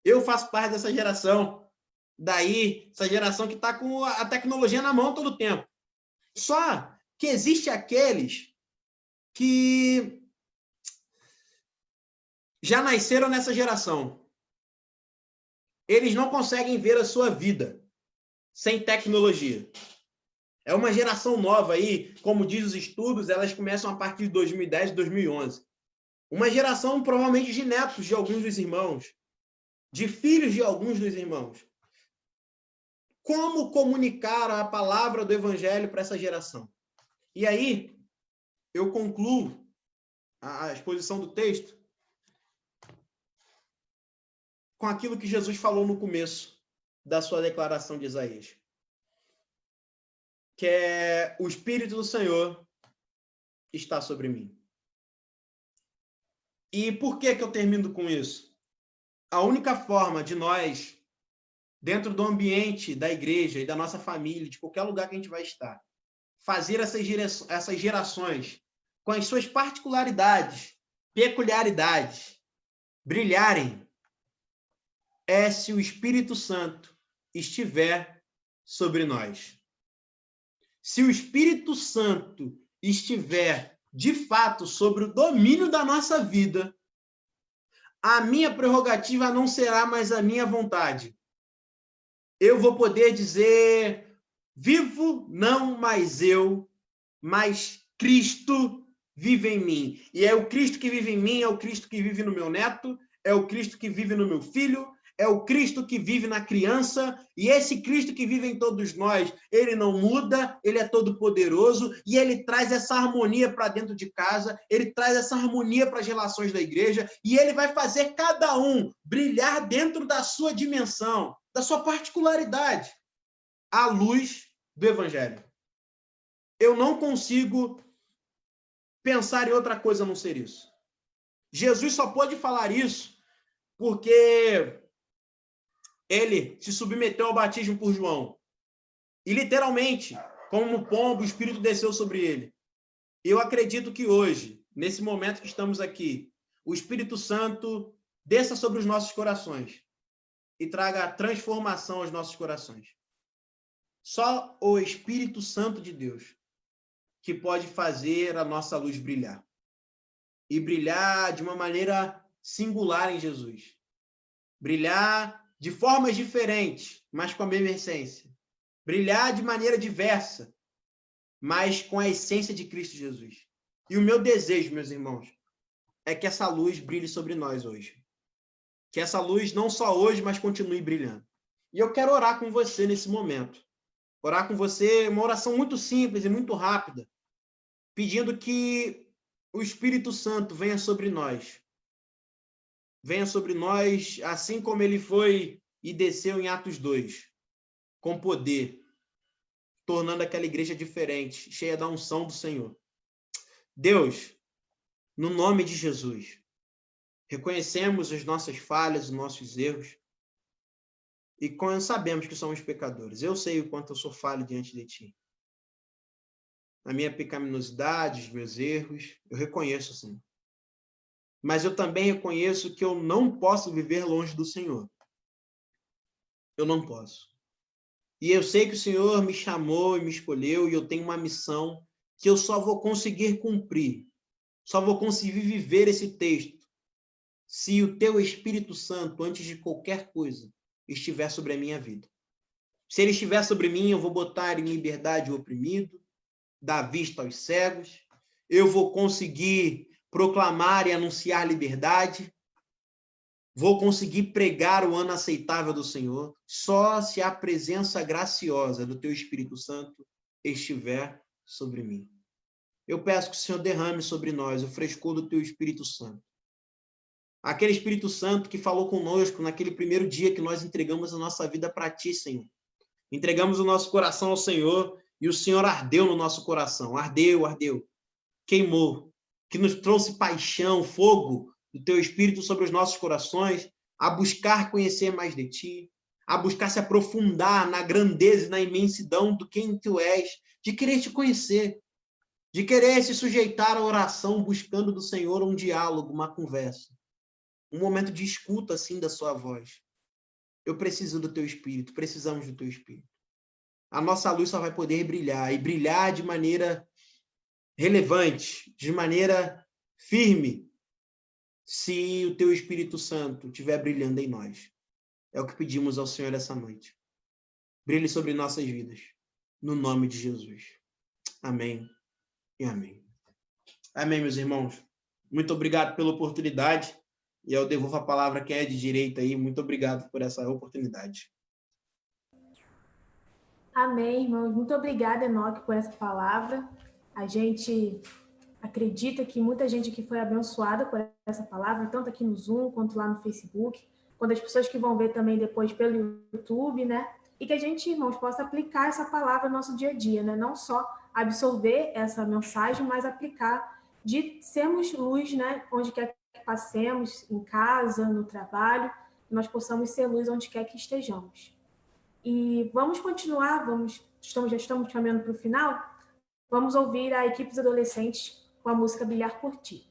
Eu faço parte dessa geração. Daí, essa geração que está com a tecnologia na mão todo o tempo. Só que existe aqueles que já nasceram nessa geração. Eles não conseguem ver a sua vida sem tecnologia. É uma geração nova aí, como diz os estudos, elas começam a partir de 2010, 2011. Uma geração provavelmente de netos de alguns dos irmãos, de filhos de alguns dos irmãos. Como comunicar a palavra do evangelho para essa geração? E aí, eu concluo a exposição do texto com aquilo que Jesus falou no começo da sua declaração de Isaías, que é: o Espírito do Senhor está sobre mim. E por que eu termino com isso? A única forma de nós, dentro do ambiente da igreja e da nossa família, de qualquer lugar que a gente vai estar, fazer essas gerações com as suas particularidades, peculiaridades, brilharem, é se o Espírito Santo estiver sobre nós. Se o Espírito Santo estiver, de fato, sobre o domínio da nossa vida, a minha prerrogativa não será mais a minha vontade. Eu vou poder dizer: vivo não mais eu, mas Cristo vive em mim. E é o Cristo que vive em mim, é o Cristo que vive no meu neto, é o Cristo que vive no meu filho, é o Cristo que vive na criança, e esse Cristo que vive em todos nós, ele não muda, ele é todo poderoso, e ele traz essa harmonia para dentro de casa, ele traz essa harmonia para as relações da igreja, e ele vai fazer cada um brilhar dentro da sua dimensão, da sua particularidade, à luz do Evangelho. Eu não consigo pensar em outra coisa a não ser isso. Jesus só pôde falar isso porque ele se submeteu ao batismo por João. E literalmente, como um pombo, o Espírito desceu sobre ele. Eu acredito que hoje, nesse momento que estamos aqui, o Espírito Santo desça sobre os nossos corações e traga transformação aos nossos corações. Só o Espírito Santo de Deus que pode fazer a nossa luz brilhar. E brilhar de uma maneira singular em Jesus. Brilhar de formas diferentes, mas com a mesma essência. Brilhar de maneira diversa, mas com a essência de Cristo Jesus. E o meu desejo, meus irmãos, é que essa luz brilhe sobre nós hoje. Que essa luz não só hoje, mas continue brilhando. E eu quero orar com você nesse momento. Orar com você, uma oração muito simples e muito rápida, pedindo que o Espírito Santo venha sobre nós. Venha sobre nós, assim como ele foi e desceu em Atos 2, com poder, tornando aquela igreja diferente, cheia da unção do Senhor. Deus, no nome de Jesus, reconhecemos as nossas falhas, os nossos erros, e sabemos que somos pecadores. Eu sei o quanto eu sou falho diante de Ti. A minha pecaminosidade, os meus erros, eu reconheço, Senhor. Mas eu também reconheço que eu não posso viver longe do Senhor. Eu não posso. E eu sei que o Senhor me chamou e me escolheu, e eu tenho uma missão que eu só vou conseguir cumprir, só vou conseguir viver esse texto, se o Teu Espírito Santo, antes de qualquer coisa, estiver sobre a minha vida. Se ele estiver sobre mim, eu vou botar em liberdade o oprimido, dar vista aos cegos, eu vou conseguir proclamar e anunciar liberdade, vou conseguir pregar o ano aceitável do Senhor, só se a presença graciosa do Teu Espírito Santo estiver sobre mim. Eu peço que o Senhor derrame sobre nós o frescor do Teu Espírito Santo. Aquele Espírito Santo que falou conosco naquele primeiro dia que nós entregamos a nossa vida para Ti, Senhor. Entregamos o nosso coração ao Senhor e o Senhor ardeu no nosso coração. Ardeu, queimou, que nos trouxe paixão, fogo do Teu Espírito sobre os nossos corações, a buscar conhecer mais de Ti, a buscar se aprofundar na grandeza e na imensidão do quem Tu és, de querer Te conhecer, de querer se sujeitar à oração, buscando do Senhor um diálogo, uma conversa, um momento de escuta, assim, da Sua voz. Eu preciso do Teu Espírito, precisamos do Teu Espírito. A nossa luz só vai poder brilhar, e brilhar de maneira relevante, de maneira firme, se o Teu Espírito Santo estiver brilhando em nós. É o que pedimos ao Senhor essa noite. Brilhe sobre nossas vidas, no nome de Jesus. Amém e amém. Amém, meus irmãos. Muito obrigado pela oportunidade. E eu devolvo a palavra a quem é de direita aí. Muito obrigado por essa oportunidade. Amém, irmãos. Muito obrigada, Enoque, por essa palavra. A gente acredita que muita gente aqui foi abençoada por essa palavra, tanto aqui no Zoom quanto lá no Facebook, quanto as pessoas que vão ver também depois pelo YouTube, né? E que a gente, irmãos, possa aplicar essa palavra no nosso dia a dia, né? Não só absorver essa mensagem, mas aplicar, de sermos luz, né? Onde quer que passemos, em casa, no trabalho, nós possamos ser luz onde quer que estejamos. E vamos continuar, já estamos caminhando para o final. Vamos ouvir a equipe dos adolescentes com a música Brilhar por Ti.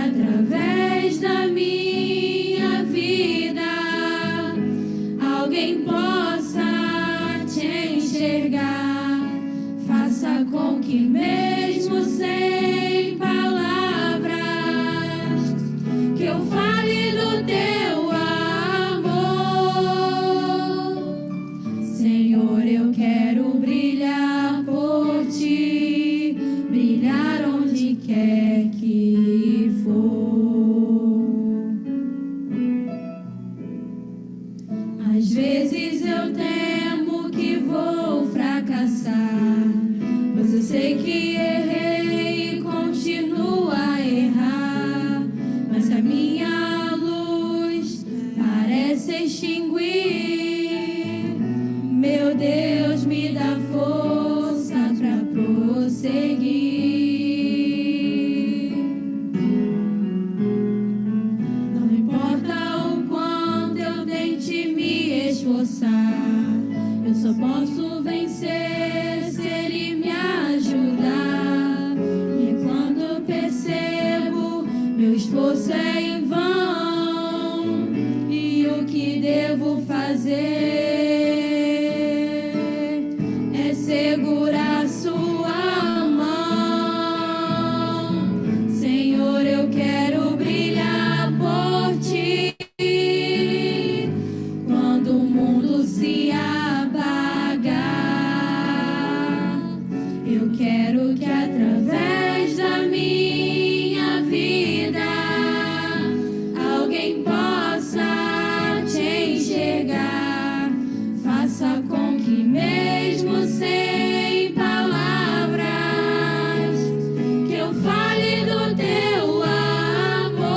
através da minha vida alguém possa te enxergar. Faça com que mesmo sem palavras que eu fale do teu amor. Senhor, eu quero brilhar por ti, brilhar onde quer que for. Às vezes eu temo que vou fracassar, pois eu sei que errei e continuo a errar, mas se a minha luz parece extinguir, meu Deus, me dá força para prosseguir. Não importa o quanto eu tente me esforçar, eu só posso vencer se Ele me ajudar. E quando percebo meu esforço é em vão, e o que devo fazer é segurar sua mão. Senhor, eu quero brilhar por ti quando o mundo se apagar. Eu quero que através da minha vida alguém possa te enxergar. Faça com que mesmo sem palavras que eu fale do teu amor.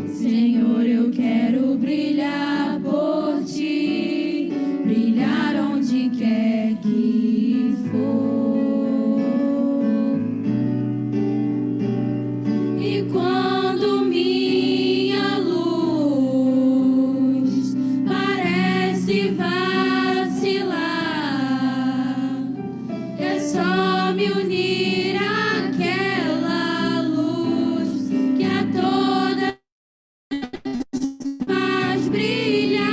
Senhor, eu quero brilhar por ti, brilhar onde quer que for. E quando minha luz parece vacilar, é só me unir àquela luz que a todas faz brilhar.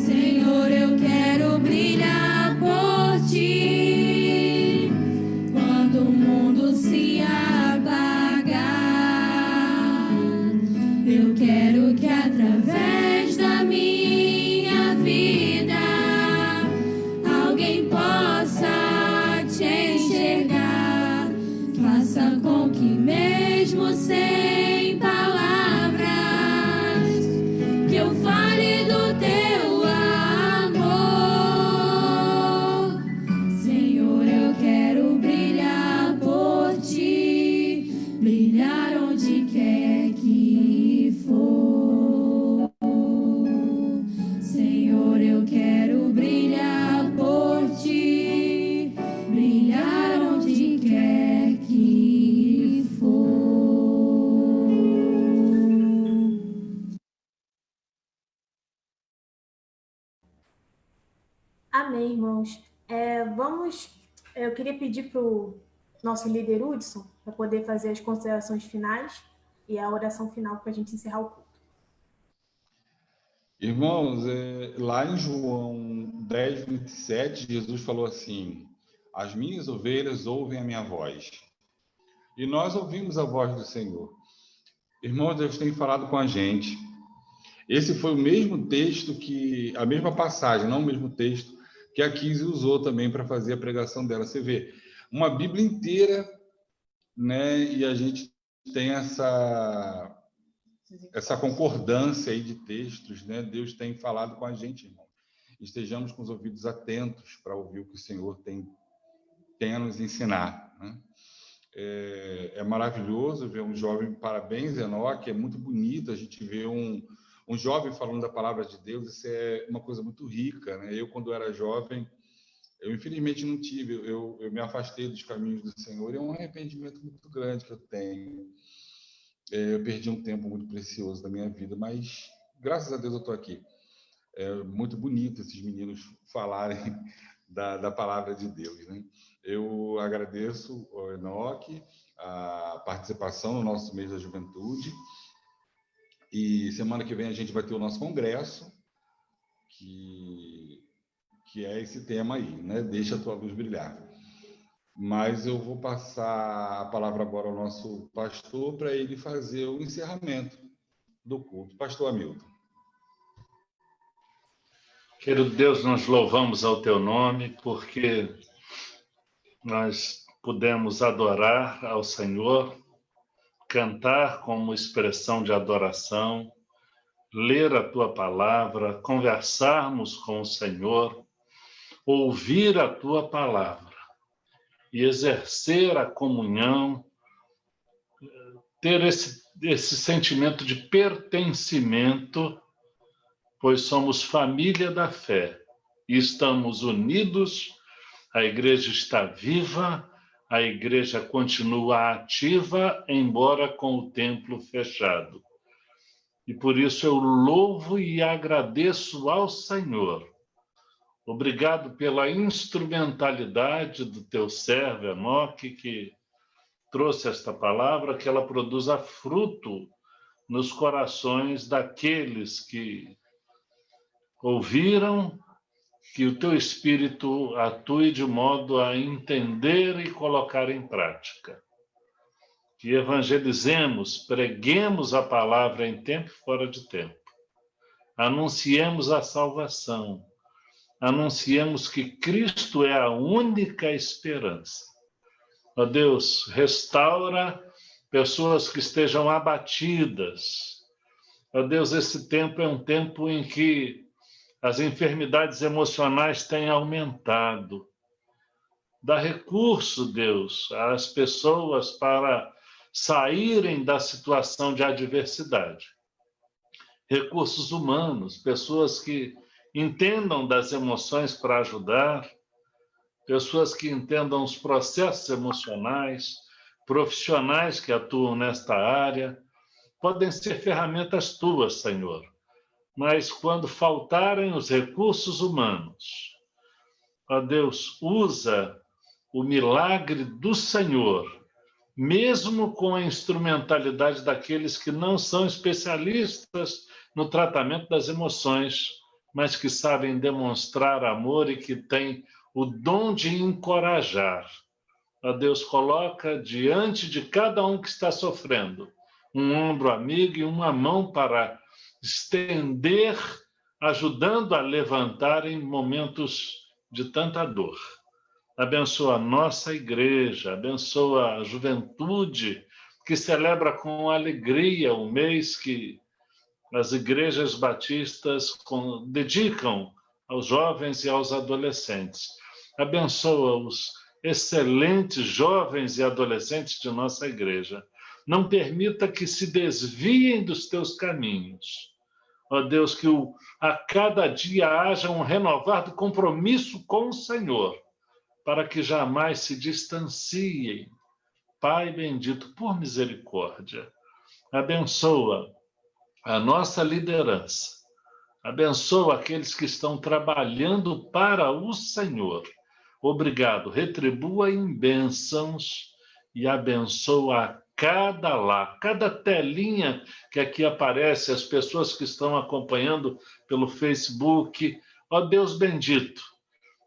Senhor, eu quero brilhar por ti quando o mundo se apagar. Eu quero que através da minha vida alguém possa te enxergar. Faça com que mesmo sem palavras que eu fale do teu amor. Senhor, eu quero brilhar por ti, brilhar onde quer que for. Senhor, eu quero brilhar por ti, brilhar onde quer que for. Amém, irmãos. Eu queria pedir para o nosso líder Hudson para poder fazer as considerações finais e a oração final para a gente encerrar o culto. Irmãos, lá em João 10, 27, Jesus falou assim: as minhas ovelhas ouvem a minha voz. E nós ouvimos a voz do Senhor. Irmãos, Deus tem falado com a gente. Esse foi o mesmo texto a mesma passagem, não o mesmo texto, que a Kizzy usou também para fazer a pregação dela. Você vê, uma Bíblia inteira, né? E a gente tem essa concordância aí de textos, né? Deus tem falado com a gente, irmão. Estejamos com os ouvidos atentos para ouvir o que o Senhor tem a nos ensinar, né? É maravilhoso ver um jovem, parabéns, Enoque, é muito bonito a gente ver um jovem falando da palavra de Deus. Isso é uma coisa muito rica, né? Eu, quando era jovem, eu infelizmente não tive, eu me afastei dos caminhos do Senhor, e é um arrependimento muito grande que eu tenho. Eu perdi um tempo muito precioso da minha vida, mas graças a Deus eu estou aqui. É muito bonito esses meninos falarem da palavra de Deus, né? Eu agradeço ao Enoque a participação no nosso mês da juventude. E semana que vem a gente vai ter o nosso congresso, que é esse tema aí, né? Deixa a tua luz brilhar. Mas eu vou passar a palavra agora ao nosso pastor para ele fazer o encerramento do culto. Pastor Hamilton. Querido Deus, nós louvamos ao teu nome porque nós pudemos adorar ao Senhor, cantar como expressão de adoração, ler a tua palavra, conversarmos com o Senhor, ouvir a tua palavra e exercer a comunhão, ter esse sentimento de pertencimento, pois somos família da fé e estamos unidos, a igreja está viva, a igreja continua ativa, embora com o templo fechado. E por isso eu louvo e agradeço ao Senhor. Obrigado pela instrumentalidade do teu servo Enoque, que trouxe esta palavra, que ela produza fruto nos corações daqueles que ouviram, que o teu Espírito atue de modo a entender e colocar em prática. Que evangelizemos, preguemos a palavra em tempo e fora de tempo. Anunciemos a salvação. Anunciemos que Cristo é a única esperança. Ó Deus, restaura pessoas que estejam abatidas. Ó Deus, esse tempo é um tempo em que as enfermidades emocionais têm aumentado. Dá recurso, Deus, às pessoas para saírem da situação de adversidade. Recursos humanos, pessoas que entendam das emoções para ajudar, pessoas que entendam os processos emocionais, profissionais que atuam nesta área, podem ser ferramentas tuas, Senhor. Mas quando faltarem os recursos humanos, ó Deus, usa o milagre do Senhor, mesmo com a instrumentalidade daqueles que não são especialistas no tratamento das emoções, mas que sabem demonstrar amor e que têm o dom de encorajar. Ó Deus, coloca diante de cada um que está sofrendo um ombro amigo e uma mão para estender, ajudando a levantar em momentos de tanta dor. Abençoa a nossa igreja, abençoa a juventude que celebra com alegria o mês que as igrejas batistas dedicam aos jovens e aos adolescentes. Abençoa os excelentes jovens e adolescentes de nossa igreja. Não permita que se desviem dos teus caminhos. Ó Deus, que a cada dia haja um renovar do compromisso com o Senhor, para que jamais se distanciem. Pai bendito, por misericórdia, abençoa a nossa liderança, abençoa aqueles que estão trabalhando para o Senhor. Obrigado, retribua em bênçãos e abençoa a cada telinha que aqui aparece, as pessoas que estão acompanhando pelo Facebook. Ó Deus bendito,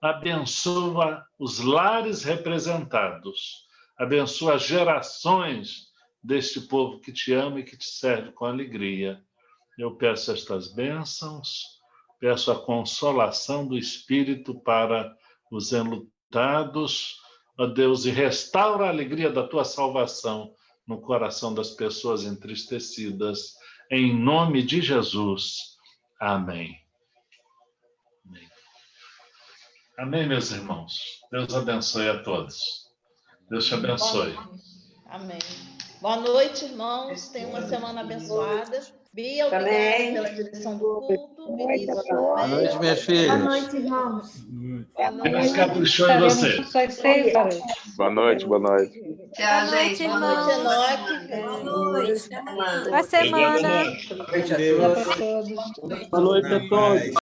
abençoa os lares representados, abençoa as gerações deste povo que te ama e que te serve com alegria. Eu peço estas bênçãos, peço a consolação do Espírito para os enlutados, ó Deus, e restaura a alegria da tua salvação no coração das pessoas entristecidas, em nome de Jesus. Amém. Amém. Amém, meus irmãos. Deus abençoe a todos. Deus te abençoe. Amém. Boa noite, irmãos. Tenham uma semana abençoada. Bia, obrigada pela direção do culto. Vinícius, boa noite, minha filha. Boa noite, irmãos. Deus caprichou em você. Boa noite, boa noite. Boa noite, irmãos. Boa noite, Boa semana. Boa noite a todos.